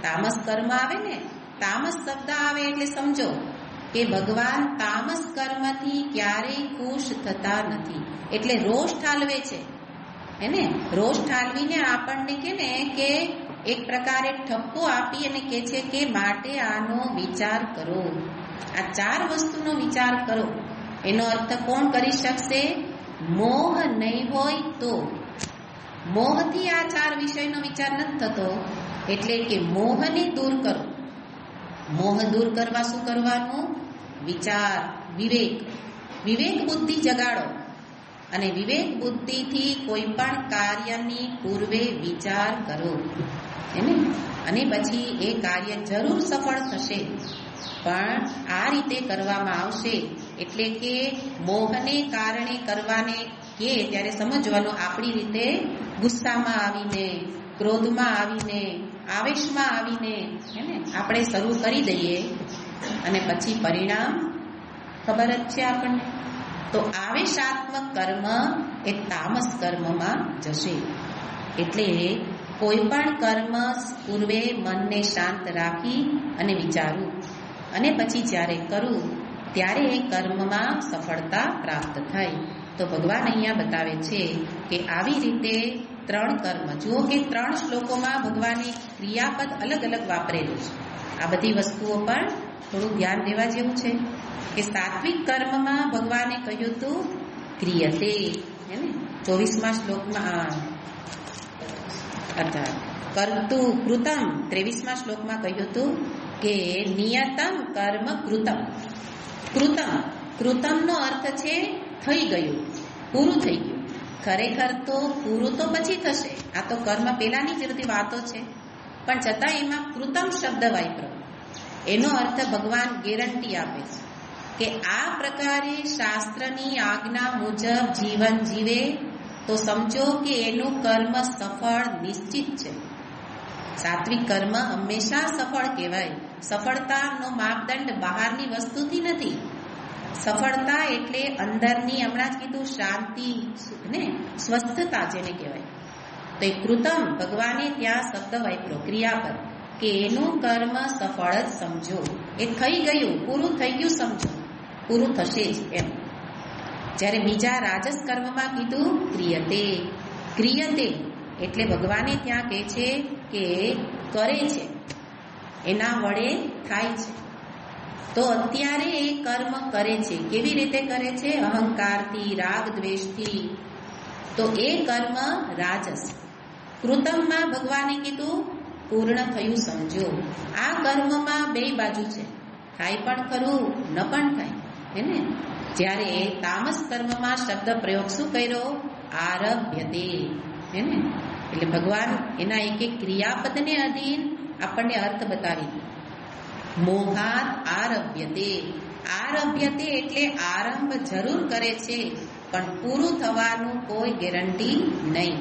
તામસ કર્મ આવે ને, તામસ શબ્દ આવે એટલે સમજો કે ભગવાન તામસ કર્મથી ક્યારેય ખુશ થતા નથી. એટલે રોષ ઠાલવે છે, હે ને? રોષ ઠાલવીને આપણને કે ને કે એક પ્રકારે ઠપકો આપી અને કહે છે કે માટે આનો વિચાર કરો, આ 4 વસ્તુનો વિચાર કરો. એનો અર્થ કોણ કરી શકશે? મોહ નહીં હોય તો. મોહથી આ 4 વિષયનો વિચાર નથી થતો, એટલે કે મોહને દૂર કરો. મોહ દૂર કરવા શું કરવાનું? વિચાર, વિવેક, વિવેક બુદ્ધિ જગાડો. અને વિવેક બુદ્ધિથી કોઈ પણ કાર્યની પૂર્વે વિચાર કરો, એને? અને પછી એ કાર્ય જરૂર સફળ થશે, પણ આ રીતે કરવામાં આવશે. એટલે કે મોહને કારણે કરવાને કે ત્યારે સમજવાનું, આપણી રીતે ગુસ્સામાં આવીને, ક્રોધમાં આવીને, આવેશમાં આવીને, હે ને, આપણે શરૂ કરી દઈએ અને પછી પરિણામ ખબર જ છે આપણને. તો આવેશાત્મક કર્મ એ તામસ કર્મમાં જશે. એટલે કોઈ પણ કર્મ પૂર્વે મનને શાંત રાખી અને વિચારવું, અને પછી જ્યારે કરું ત્યારે એ કર્મમાં સફળતા પ્રાપ્ત થાય. તો ભગવાન અહીંયા બતાવે છે કે આવી રીતે 3 કર્મ, જુઓ કે 3 શ્લોકોમાં ભગવાને ક્રિયાપદ અલગ અલગ વાપરેલું છે. આ બધી વસ્તુઓ પણ થોડું ધ્યાન દેવા જેવું છે કે સાત્વિક કર્મમાં ભગવાને કહ્યું હતું ક્રિયતે, હે ને? 24મા શ્લોકમાં અર્થાત કર્તુ કૃતમ, 23મા શ્લોકમાં કહ્યું હતું કે નિયતમ કર્મ કૃતમ. કૃતમ, કૃતમનો અર્થ છે થઈ ગયું, પૂરું થઈ ગયું. ખરેખર તો પૂરું તો પછી થશે, આ તો કર્મ પહેલાની જ બધી વાતો છે, પણ છતાં એમાં કૃતમ શબ્દ વાપરો. એનો અર્થ ભગવાન ગેરંટી આપે છે કે આ પ્રકારે શાસ્ત્રની આજ્ઞા મુજબ જીવન જીવે તો સમજો કે એનું કર્મ સફળ નિશ્ચિત છે. સાત્વિક કર્મ હંમેશા સફળ કહેવાય. સફળતાનો માપદંડ બહારની વસ્તુથી નથી. સફળતા એટલે અંદરની, હમણાં જ કીધું, શાંતિ ને સ્વસ્થતા જેને કહેવાય. તો એ કૃતમ, ભગવાને ત્યાં શબ્દ વાપર્યો ક્રિયાપદ, કે એનું કર્મ સફળ જ સમજો. એ થઈ ગયું, પૂરું થઈ ગયું સમજો, પૂરું થશે જ એમ. જ્યારે બીજા રાજસ કર્મમાં કીધું ક્રિયતે. ક્રિયતે એટલે ભગવાને ત્યાં કહે છે કે કરે છે, એના વડે થાય છે. તો અત્યારે એ કર્મ કરે છે. કેવી રીતે કરે છે? અહંકારથી, રાગ દ્વેષથી. તો એ કર્મ રાજસ. કૃતમમાં ભગવાને કીધું પૂર્ણ થયું સમજો. આ કર્મમાં બે બાજુ છે, થાય પણ ખરું, ન પણ થાય, હે ને? જ્યારે તામસ કર્મમાં શબ્દ પ્રયોગ શું કર્યો? આરભ્યતે, હે ને? એટલે ભગવાન એના એક એક ક્રિયાપદને અધીન આપણને અર્થ બતાવી દીધો. મોહાત આરભ્યતે. આરભ્યતે એટલે આરંભ જરૂર કરે છે, પણ પૂરું થવાનું કોઈ ગેરંટી નહીં.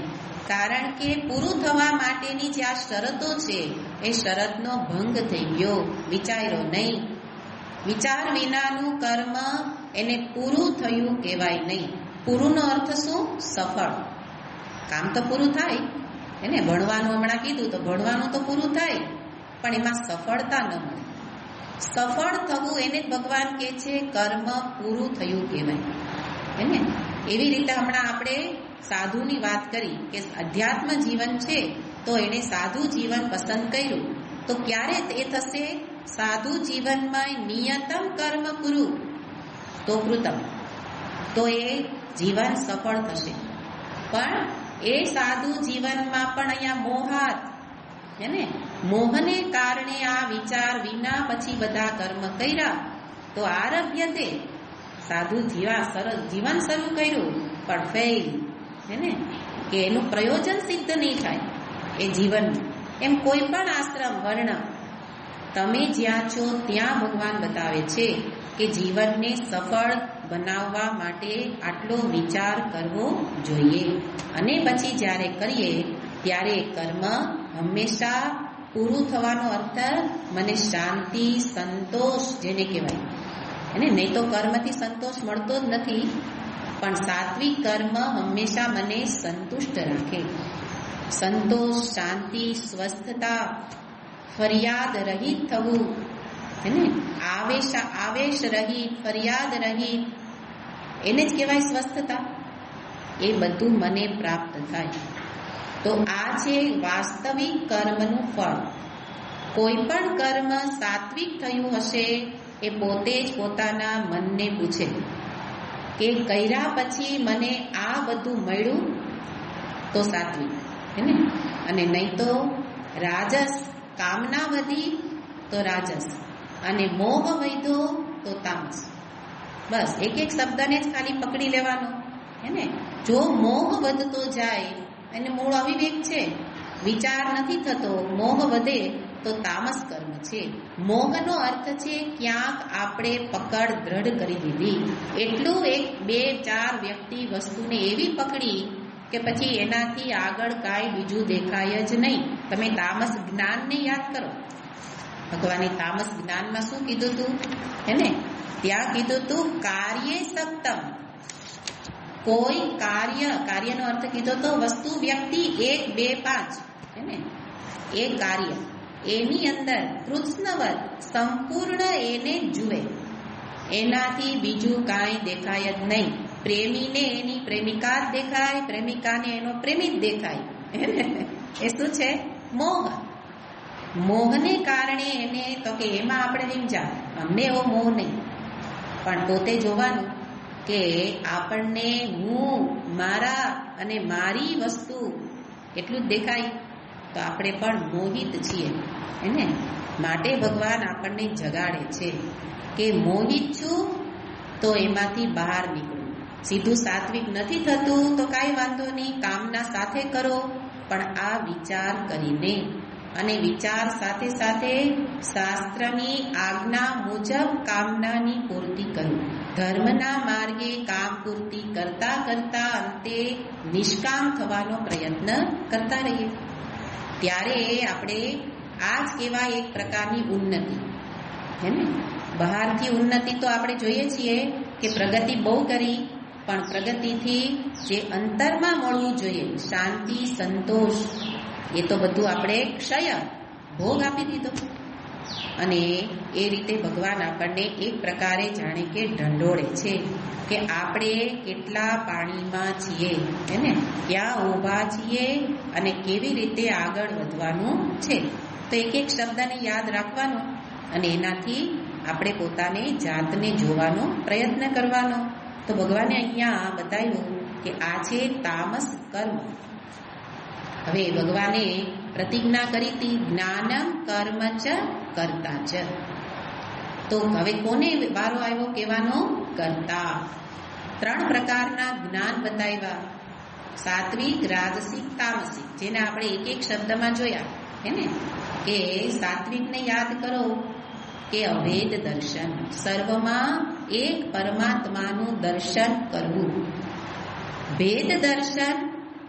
કારણ કે પૂરું થવા માટેની જે આ શરતો છે એ શરતનો ભંગ થઈ ગયો, વિચાર્યો નહીં. વિચાર વિનાનું કર્મ એને પૂરું થયું કહેવાય નહીં. પૂરુંનો અર્થ શું? સફળ. કામ તો પૂરું થાય, એને ભણવાનું હમણાં કીધું તો ભણવાનું તો પૂરું થાય, પણ એમાં સફળતા ન મળે. સફળ થવું એને ભગવાન કહે છે કર્મ પૂરું થયું કહેવાય, હે ને? એવી રીતે હમણાં આપણે સાધુની વાત કરી કે અધ્યાત્મ જીવન છે તો એને સાધુ જીવન પસંદ કર્યું. તો ક્યારે એ થશે? સાધુ જીવનમાં નિયતમ કર્મ કરું તો કૃતમ, તો એ જીવન સફળ થશે. પણ એ સાધુ જીવનમાં પણ અહીંયા મોહાત, હે ને? મોહને કારણે આ વિચાર વિના પછી બધા કર્મ કર્યા તો આરભ્યતે, સાધુ જીવન શરૂ કર્યું પણ ફેલ, હે ને? કે એનું પ્રયોજન સિદ્ધ નહીં થાય એ જીવન. એમ કોઈ પણ આશ્રમ વર્ણ તમે જ્યાં છો ત્યાં ભગવાન બતાવે છે કે જીવનને સફળ બનાવવા માટે આટલો વિચાર કરવો જોઈએ. અને પછી જ્યારે કરીએ ત્યારે કર્મ હંમેશા પૂરું થવાનો અર્થ મને શાંતિ, સંતોષ જેને કહેવાય, અને નહીં તો કર્મથી સંતોષ મળતો જ નથી. પણ સાત્વિક કર્મ હંમેશા મને સંતુષ્ટ રાખે. સંતોષ, શાંતિ, સ્વસ્થતા, ફરિયાદ રહિત થવું, હે ને? આવેશ રહિત, ફરિયાદ રહિત, એને જ કહેવાય સ્વસ્થતા. એ બધું મને પ્રાપ્ત થાય. તો આ છે વાસ્તવિક કર્મનું ફળ. કોઈ પણ કર્મ સાત્વિક થયું હશે એ પોતે જ પોતાના મનને પૂછે કે કર્યા પછી મને આ બધું મળ્યું તો સાત્વિક, હે ને? અને નહીં તો રાજસ, કામના વધી તો રાજસ, અને મોહ વધ્યો તો તામસ. બસ એક એક શબ્દને જ ખાલી પકડી લેવાનો, હે ને? જો મોહ વધતો જાય, એને મૂળ અવિવેક છે, વિચાર નથી થતો, મોહ વધે તો તામસ કર્મ છે. મોહનો અર્થ છે ક્યાંક આપણે પકડ દ્રઢ કરી દીધી, એટલું 1, 2, 4 વ્યક્તિ વસ્તુને એવી પકડી કે પછી એનાથી આગળ કાંઈ બીજું દેખાય જ નહીં. તમે તામસ જ્ઞાનને યાદ કરો. ભગવાને તામસ જ્ઞાનમાં શું કીધું હતું, હે ને? ત્યાં કીધું હતું કાર્ય સપ્તમ. કોઈ કાર્યનો અર્થ કીધો તો વસ્તુ, વ્યક્તિ 1, 2, 5, હે ને? એ કાર્ય એની અંદર કૃષ્ણવત સંપૂર્ણ એને જુએ, એનાથી બીજું કાંઈ દેખાય જ નહીં. પ્રેમીને એની પ્રેમિકા જ દેખાય, પ્રેમિકાને એનો પ્રેમી જ દેખાય, હે ને? એ શું છે? મોહ. મોહને કારણે એને તો કે એમાં આપણે સમજા, અમને એવો મોહ નહીં. પણ પોતે જોવાનું કે આપણને હું, મારા અને મારી વસ્તુ એટલું જ દેખાય તો આપણે પણ મોહિત છીએ, હે ને? માટે ભગવાન આપણને જગાડે છે કે મોહિત છું તો એમાંથી બહાર નીકળો. સીધું સાત્વિક નથી થતું તો કાંઈ વાંધો નહીં, કામના સાથે કરો, પણ આ વિચાર કરીને, અને વિચાર સાથે સાથે શાસ્ત્રની આજ્ઞા મુજબ કામનાની પૂર્તિ કરવી. ધર્મના માર્ગે કામ પૂર્તિ કરતા કરતા અંતે નિષ્કામ થવાનો પ્રયત્ન કરતા રહીએ. ત્યારે આપણે આ જ કહેવાય એક પ્રકારની ઉન્નતિ, હે ને? બહારથી ઉન્નતિ તો આપણે જોઈએ છીએ કે પ્રગતિ બહુ કરી, પણ પ્રગતિથી જે અંતરમાં મળવું જોઈએ, શાંતિ, સંતોષ, એ તો બધું આપણે ક્ષય, ભોગ આપી દીધો. અને એ રીતે ભગવાન આપણને એક પ્રકારે જાણે કે ઢંઢોળે છે કે આપણે કેટલા પાણીમાં છીએ, એને ક્યાં ઊભા છીએ અને કેવી રીતે આગળ વધવાનું છે. તો એક એક શબ્દને યાદ રાખવાનો અને એનાથી આપણે પોતાને જાતને જોવાનો પ્રયત્ન કરવાનો. તો ભગવાને અહીંયા બતાવ્યું કે આ છે તામસ કર્મ. હવે ભગવાને પ્રતિજ્ઞા કરી હતી જ્ઞાનમ કર્મ ચ કર્તા ચ. તો હવે કોને વારો આવ્યો કહેવાનો? કર્તા. 3 પ્રકારના જ્ઞાન બતાવ્યા, સાત્વિક, રાજસિક, તામસિક, જેને આપણે એક એક શબ્દમાં જોયા હે ને. કે સાત્વિકને યાદ કરો કે અભેદ દર્શન, સર્વમાં એક પરમાત્માનું દર્શન કરવું. ભેદ દર્શન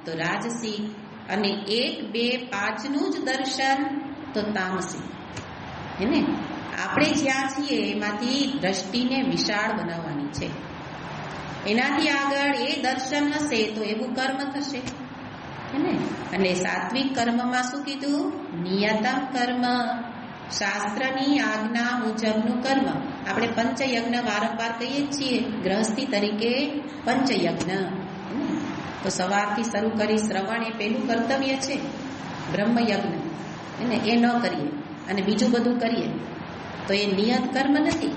તો રાજસિક, અને 1, 2, 5નું જ દર્શન તો તામસિક. એને આપણે જ્યાં છીએ એમાંથી દ્રષ્ટિને વિશાળ બનાવવાની છે. એનાથી આગળ એ દર્શન હશે તો એવું કર્મ થશે. એને એટલે સાત્વિક કર્મમાં શું કીધું? નિયતમ કર્મ, શાસ્ત્રની આજ્ઞા મુજબનું કર્મ. આપણે પંચયજ્ઞ વારંવાર કહીએ છીએ, ગૃહસ્થી તરીકે પંચયજ્ઞ. તો સવારથી શરૂ કરી શ્રવણ એ પહેલું કર્તવ્ય છે, બ્રહ્મયજ્ઞ. એને એ ન કરીએ અને બીજું બધું કરીએ તો એ નિયત કર્મ નથી.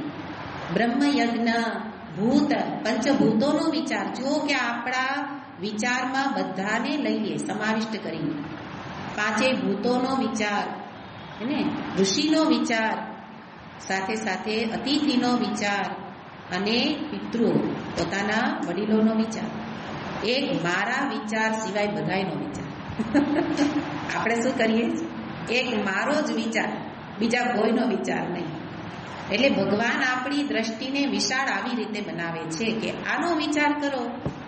બ્રહ્મયજ્ઞ, ભૂત, પંચભૂતોનો વિચાર. જુઓ કે આપણા વિચારમાં બધાને લઈએ સમાવિષ્ટ કરીને. 5 ભૂતોનો વિચાર, એને ઋષિનો વિચાર, સાથે સાથે અતિથિનો વિચાર અને પિતૃઓ પોતાના વડીલોનો વિચાર. એક મારા વિચાર સિવાય બધાયનો વિચાર. આપણે શું કરીએ? એક મારો જ વિચાર, બીજા કોઈનો વિચાર નહીં. એટલે ભગવાન આપણી દ્રષ્ટિને વિશાળ આવી રીતે બનાવે છે કે આનો વિચાર કરો,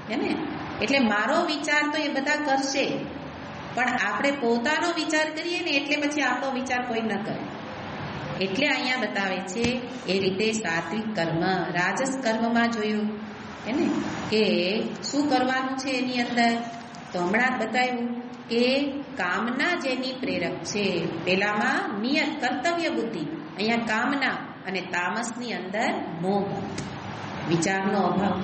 હે ને. એટલે મારો વિચાર તો એ બધા કરશે, પણ આપણે પોતાનો વિચાર કરીએ ને એટલે પછી આપણો વિચાર કોઈ ન કરે. એટલે અહીંયા બતાવે છે એ રીતે સાત્વિક કર્મ. રાજસ કર્મમાં જોયું એને કે શું કરવાનું છે એની અંદર, તો હમણાં જ બતાવ્યું કે કામના જેની પ્રેરક છે. પેલામાં નિયત કર્તવ્ય બુદ્ધિ, અહીંયા કામના, અને તામસની અંદર મોહ, વિચારનો અભાવ.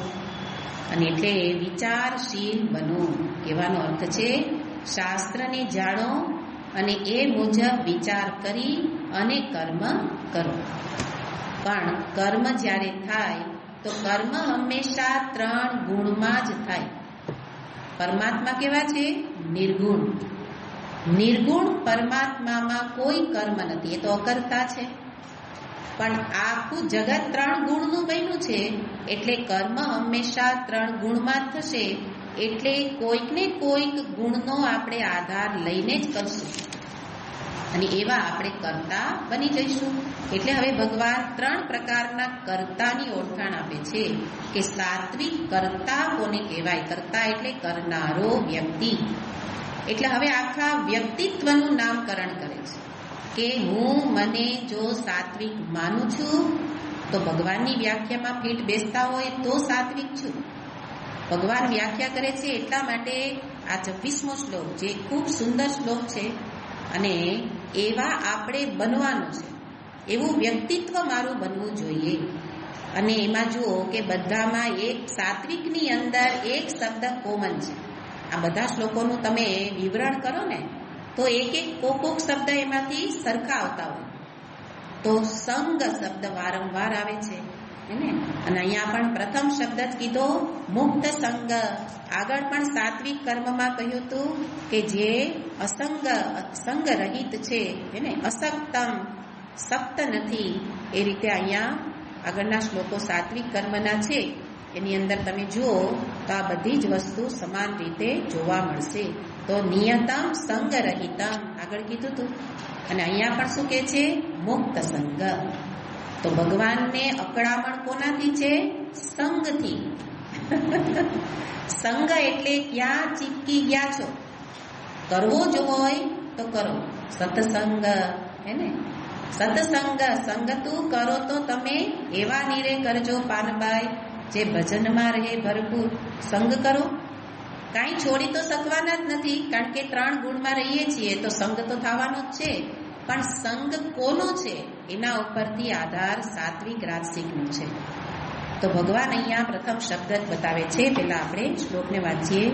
અને એટલે વિચારશીલ બનો કહેવાનો અર્થ છે શાસ્ત્રને જાણો અને એ મુજબ વિચાર કરી અને કર્મ કરો. પણ કર્મ જ્યારે થાય તો કર્મ હંમેશા 3 ગુણમાં જ થાય. પરમાત્મા કેવા છે? નિર્ગુણ. નિર્ગુણ પરમાત્મામાં કોઈ કર્મ નથી, એ તો અકર્તા છે. પણ આખું જગત 3 ગુણનું બન્યું છે, એટલે કર્મ હંમેશા 3 ગુણમાં જ થશે. એટલે કોઈક ને કોઈક ગુણનો આપણે આધાર લઈને જ કરશું અને એવા આપણે કર્તા બની જઈશું. એટલે હવે ભગવાન 3 પ્રકારના કર્તાની ઓળખાણ આપે છે કે સાત્વિક કર્તા કોને કહેવાય? કર્તા એટલે કરનારો વ્યક્તિ. એટલે હવે આખા વ્યક્તિત્વનું નામકરણ કરે છે કે હું મને જો સાત્વિક માનું છું તો ભગવાનની વ્યાખ્યામાં ફીટ બેસતા હોય તો સાત્વિક છું. ભગવાન વ્યાખ્યા કરે છે એટલા માટે આ 26મો શ્લોક જે ખૂબ સુંદર શ્લોક છે અને એવા આપણે બનવાનું છે. એવું વ્યક્તિત્વ મારું બનવું જોઈએ. અને એમાં જુઓ કે બધામાં એક સાત્વિકની અંદર એક શબ્દ કોમન છે. આ બધા શ્લોકોનું તમે વિવરણ કરો ને તો એક કોક શબ્દ એમાંથી સરખા આવતા હોય. તો સંગ શબ્દ વારંવાર આવે છે એને, અને અહીંયા પણ પ્રથમ શબ્દ જ કીધો મુક્ત સંગ. આગળ પણ સાત્વિક કર્મમાં કહ્યું હતું કે જે સંગ રહિત છે એને અસક્તમ, સક્ત નથી. એ રીતે અહીંયા આગળના શ્લોકો સાત્વિક કર્મના છે એની અંદર તમે જુઓ તો આ બધી જ વસ્તુ સમાન રીતે જોવા મળશે. તો નિયતમ સંગ રહિતમ આગળ કીધું હતું, અને અહીંયા પણ શું કહે છે? મુક્ત સંગ. તો ભગવાનને અકળામણ કોનાથી છે? સંગથી. સંગ એટલે ક્યાં ચીપકી ગયા છો? કરવો જ હોય તો કરો સત્સંગ, હે ને. સત્સંગ, સંગતું કરો તો તમે એવા નીરે કરજો પાનબાઈ જે ભજનમાં રહે ભરપૂર. સંગ કરો, કાંઈ છોડી તો શકવાના જ નથી, કારણ કે 3 ગુણમાં રહીએ છીએ તો સંગ તો થવાનો જ છે. પણ સંગ કોનો છે એના ઉપરથી આધાર સાત્વિક રાજસિકનો છે. તો ભગવાન અહીંયા પ્રથમ શબ્દ બતાવે છે. પહેલા આપણે શ્લોકને વાંચીએ.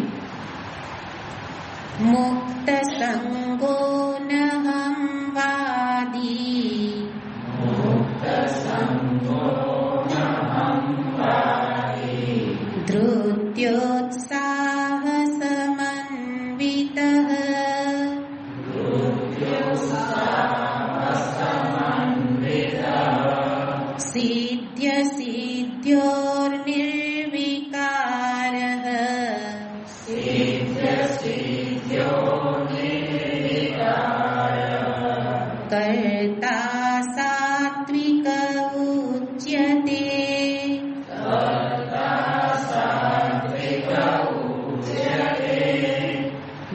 મુક્ત સંગો નહં વાદી ધૃત્યોત્સાહ સમન્વિતઃ સિદ્ધ્ય સિદ્ધ્યોર્નિર્વિકારઃ કર્તા સાત્વિક ઉચ્યતે.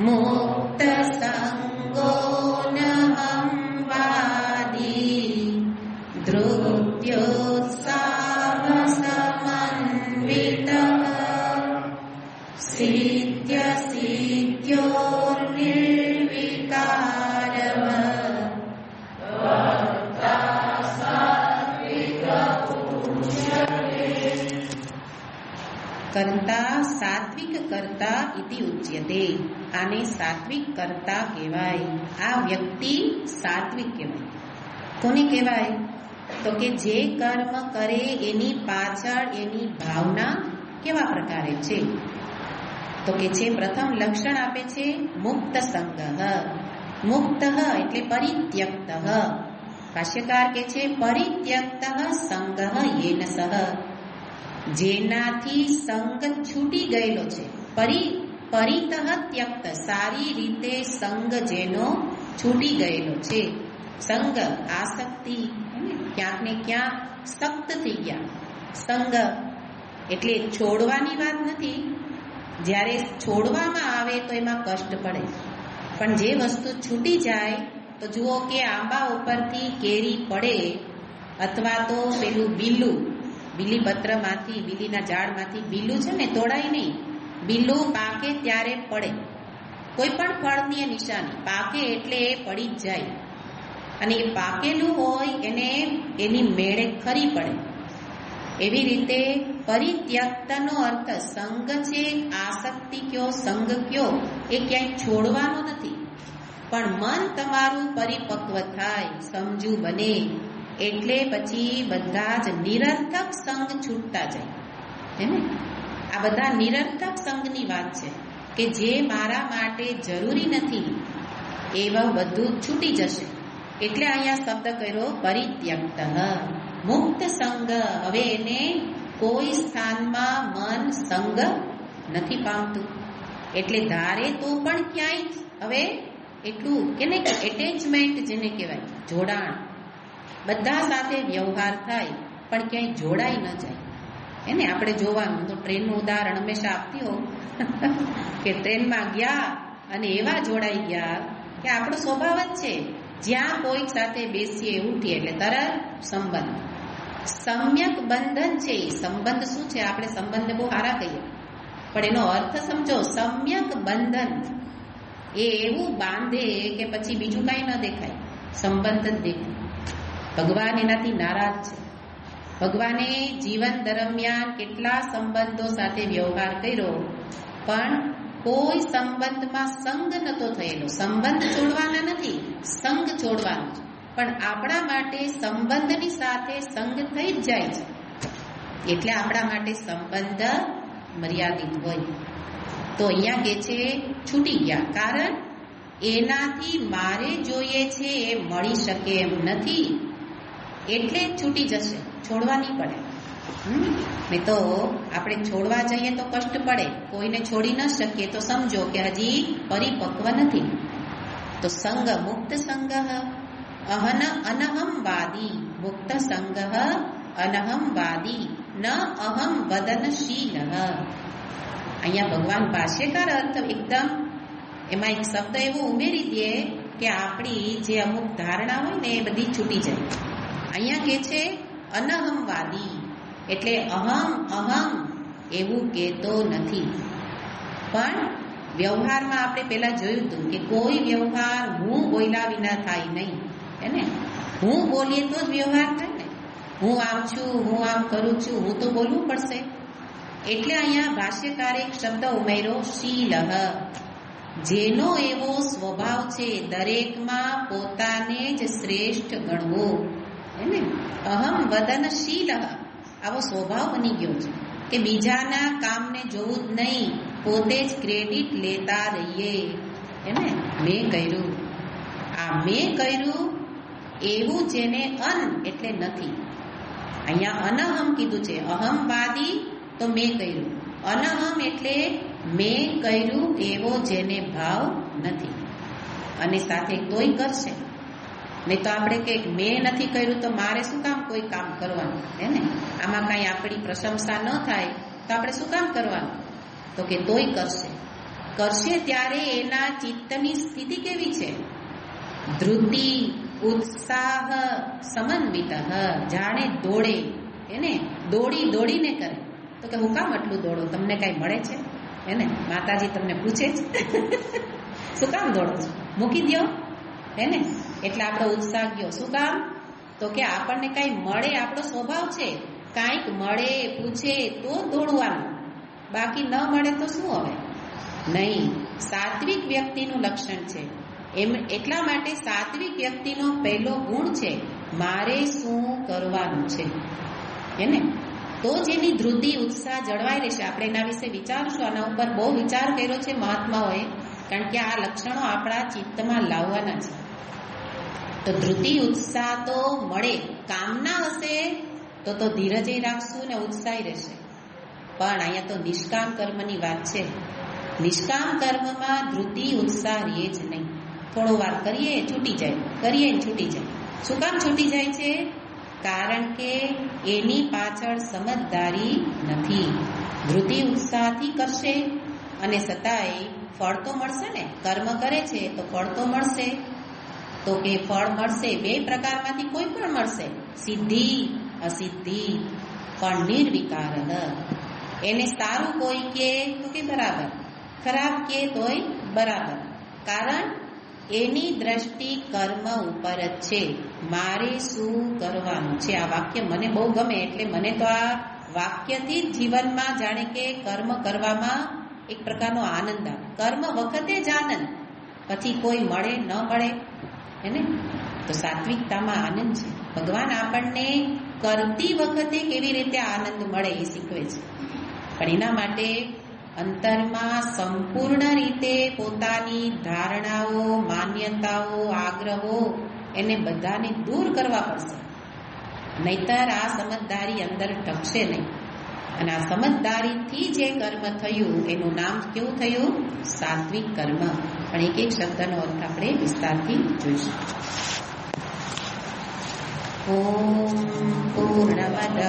મુક્ત સંગો નહં વાદી ધૃત્યોત્સાહ સમન્વિતઃ સિદ્ધ્ય સિદ્ધ્યોર્નિર્વિકારઃ કર્તા સાત્વિક કર્તા ઇતિ ઉચ્યતે. આને સાત્વિક કર્તા કહેવાય. આ વ્યક્તિ સાત્વિક કહેવાય. કોને કહેવાય? તો કે જે કર્મ કરે એની પાછળ એની ભાવના કેવા પ્રકારે છે. તો કે છે પ્રથમ લક્ષણ આપે છે મુક્ત સંગઃ. મુક્ત એટલે પરિત્યક્ત. ભાષ્યકાર કે છે પરિત્યક્ત સંગઃ યેન સહ. જેનાથી સંગ છૂટી ગયેલો છે. પરિતઃ ત્યક્ત સારી રીતે સંગ જેનો છૂટી ગયેલો છે. સંગ આસક્તિ, ક્યાંક ને ક્યાંક સખ્ત થઈ ગયા. સંગ એટલે છોડવાની વાત નથી. જ્યારે છોડવામાં આવે તો એમાં કષ્ટ પડે, પણ જે વસ્તુ છૂટી જાય તો જુઓ કે આંબા ઉપરથી કેરી પડે અથવા તો પેલું બીલું, બીલીપત્રમાંથી, બીલીના ઝાડમાંથી બીલું છે ને તોડાય નહીં, બીલું પાકે ત્યારે પડે. કોઈ પણ ફળની નિશાની પાકે એટલે એ પડી જ જાય. અને એ પાકેલું હોય એને એની મેળે ખરી પડે. એવી રીતે પરિત્યક્તનો અર્થ સંગ છે, આસક્તિ કયો, સંગ કયો, એ ક્યાંય છોડવાનો નથી. પણ મન તમારું પરિપક્વ થાય, સમજુ બને એટલે પછી બધા જ નિરર્થક સંગ છૂટતા જાય. હે ને? આ બધા નિરર્થક સંગની વાત છે કે જે મારા માટે જરૂરી નથી એવા બધું છૂટી જશે. એટલે અહીંયા શબ્દ કર્યો પરિત્યક્ત. મુક્ત સંગ. હવે એને કોઈ સ્થાનમાં મન સંગ નથી પામતું. એટલે ધારે તો પણ ક્યાંય હવે એટલું કે નહીં, એટેચમેન્ટ જેને કહેવાય, જોડાણ. બધા સાથે વ્યવહાર થાય પણ ક્યાંય જોડાઈ ન જાય. એને આપણે જોવાનું તો ટ્રેનનું ઉદાહરણ હંમેશા આપતી હોઉં કે ટ્રેનમાં ગયા અને એવા જોડાઈ ગયા કે આપણો સ્વભાવ જ છે જ્યાં કોઈક સાથે બેસીએ ઉઠીએ એટલે તરત સંબંધ. સમ્યક બંધન છે. એ સંબંધ શું છે? આપણે સંબંધ બહુ સારા કહીએ પણ એનો અર્થ સમજો. સમ્યક બંધન એ એવું બાંધે કે પછી બીજું કાંઈ ન દેખાય, સંબંધ જ દેખાય. ભગવાન એનાથી નારાજ છે. ભગવાને જીવન દરમિયાન કેટલા સંબંધો સાથે વ્યવહાર કર્યો પણ કોઈ સંબંધમાં સંગ નતો થયેલો. સંબંધ છોડવાના નથી, સંગ છોડવાનો છે. પણ આપણા માટે સંબંધની સાથે સંગ થઈ જ જાય છે. એટલે આપણા માટે સંબંધ મર્યાદિત હોય. તો અહીંયા કે છે છૂટી ગયા, કારણ એનાથી મારે જોઈએ છે એ મળી શકે એમ નથી, એટલે છૂટી જશે. છોડવા નહીં પડે. નહીં તો આપણે છોડવા જઈએ તો કષ્ટ પડે. કોઈને છોડી ન શકીએ તો સમજો કે હજી પરિપક્વ નથી. તો સંગ મુક્ત સંગ અનહમ વાદી. મુક્ત સંગ અનહમ વાદી ન અહમ વદનશીલ. અહીંયા ભગવાન ભાષ્યકાર અર્થ એકદમ એમાં એક શબ્દ એવો ઉમેરી દે કે આપણી જે અમુક ધારણા હોય ને એ બધી છૂટી જાય. અહીંયા કે છે અનહમવાદી એટલે અહમ અહમ એવું કહેતો નથી. પણ વ્યવહારમાં આપણે પહેલા જોયું હતું કે કોઈ વ્યવહાર હું બોલ્યા વિના થાય નહીં. હું બોલીએ તો જ વ્યવહાર થાય ને. હું આમ છું, હું આમ કરું છું, હું તો બોલવું પડશે. એટલે અહીંયા ભાષ્યકારે એક શબ્દ ઉમેર્યો, શીલઃ. જેનો એવો સ્વભાવ છે દરેકમાં પોતાને જ શ્રેષ્ઠ ગણવો, એને અહમ વદનશીલઃ, આવો સ્વભાવ બની ગયો છે કે બીજાના કામને જોવું જ નહીં, પોતે જ ક્રેડિટ લેતા રહીએ. એને મેં કર્યું, આ મેં કર્યું એવું જેને અન એટલે નથી. અહીંયા અનહમ કીધું છે. અહમવાદી તો મેં કર્યું, અનહમ એટલે મેં કર્યું એવો જેને ભાવ નથી. અને સાથે તોય કરશે. નહીં તો આપણે કે મેં નથી કર્યું તો મારે શું કામ કોઈ કામ કરવાનું, હે ને? આમાં કાંઈ આપણી પ્રશંસા ન થાય તો આપણે શું કામ કરવાનું? તો કે તોય કરશે. કરશે ત્યારે એના ચિત્તની સ્થિતિ કેવી છે? ધૃતિ, ઉત્સાહ, સમન્વિત, જાણે દોડે, એને દોડી દોડીને કરે. તો કે હું કામ આટલું દોડો? તમને કાંઈ મળે છે? એને માતાજી તમને પૂછે છે શું કામ દોડો છો? મૂકી દો, હે ને? એટલે આપણો ઉત્સાહ ગયો. શું કામ? તો કે આપણને કાંઈ મળે, આપણો સ્વભાવ છે. કાંઈક મળે, પૂછે તો દોડવાનું, બાકી ન મળે તો શું હવે? નહીં. સાત્વિક વ્યક્તિનું લક્ષણ છે. એમ એટલા માટે સાત્વિક વ્યક્તિનો પહેલો ગુણ છે મારે શું કરવાનું છે, એને તો જ એની ધૃતિ, ઉત્સાહ જળવાઈ રહેશે. આપણે એના વિશે વિચારશું, આના ઉપર બહુ વિચાર કર્યો છે મહાત્માઓએ, કારણ કે આ લક્ષણો આપણા ચિત્તમાં લાવવાના છે. તો ધૃતિ, ઉત્સાહ તો મળે. કામના હશે તો ધીરજ રાખશું ને ઉત્સાહી રહેશે. પણ અહીંયા તો નિષ્કામ કર્મની વાત છે. નિષ્કામ કર્મમાં ધૃતિ, ઉત્સાહ રહે જ નહીં. થોડો વાર કરીએ છૂટી જાય, કરીએ ને છૂટી જાય. શું કામ છૂટી જાય છે? કારણ કે એની પાછળ સમજદારી નથી. ધૃતિ ઉત્સાહથી કરશે અને છતાંય ફળ તો મળશે ને. કર્મ કરે છે તો ફળ તો મળશે. તો કે ફળ મળશે, બે પ્રકારમાંથી કોઈ પણ મળશે, સિદ્ધિ અસિદ્ધિ. પણ નિર્વિકાર. એને સારું કોઈ કે તો કે બરાબર, ખરાબ કે તોય બરાબર. કારણ એની દ્રષ્ટિ કર્મ ઉપર જ છે. મારે શું કરવાનું છે? આ વાક્ય મને બહુ ગમે. એટલે મને તો આ વાક્યથી જ જીવનમાં જાણે કે કર્મ કરવામાં એક પ્રકારનો આનંદ આવે. કર્મ વખતે જ આનંદ, પછી કોઈ મળે ન મળે, એને તો સાત્વિકતામાં આનંદ છે. ભગવાન આપણને કરતી વખતે કેવી રીતે આનંદ મળે એ શીખવે છે. પણ એના માટે અંતરમાં સંપૂર્ણ રીતે પોતાની ધારણાઓ, માન્યતાઓ, આગ્રહો એને બધાને દૂર કરવા પડશે. નહીતર આ સમજદારી અંદર ટકશે નહીં. અને આ સમજદારીથી જે કર્મ થયું એનું નામ કેવું થયું? સાત્વિક કર્મ. પણ એક એક શબ્દનો અર્થ આપણે વિસ્તારથી જોઈશું. ઓમ પૂર્ણમદ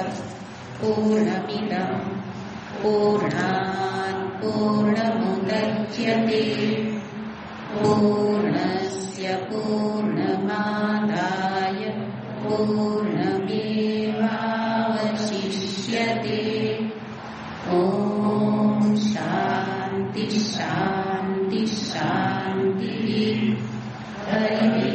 પૂર્ણમિદં પૂર્ણાત પૂર્ણમુદચ્યતે પૂર્ણસ્ય પૂર્ણમાદાય પૂર્ણમેવાવશિષ્યતે. ઓમ શાંતિ શાંતિ શાંતિ. હરિ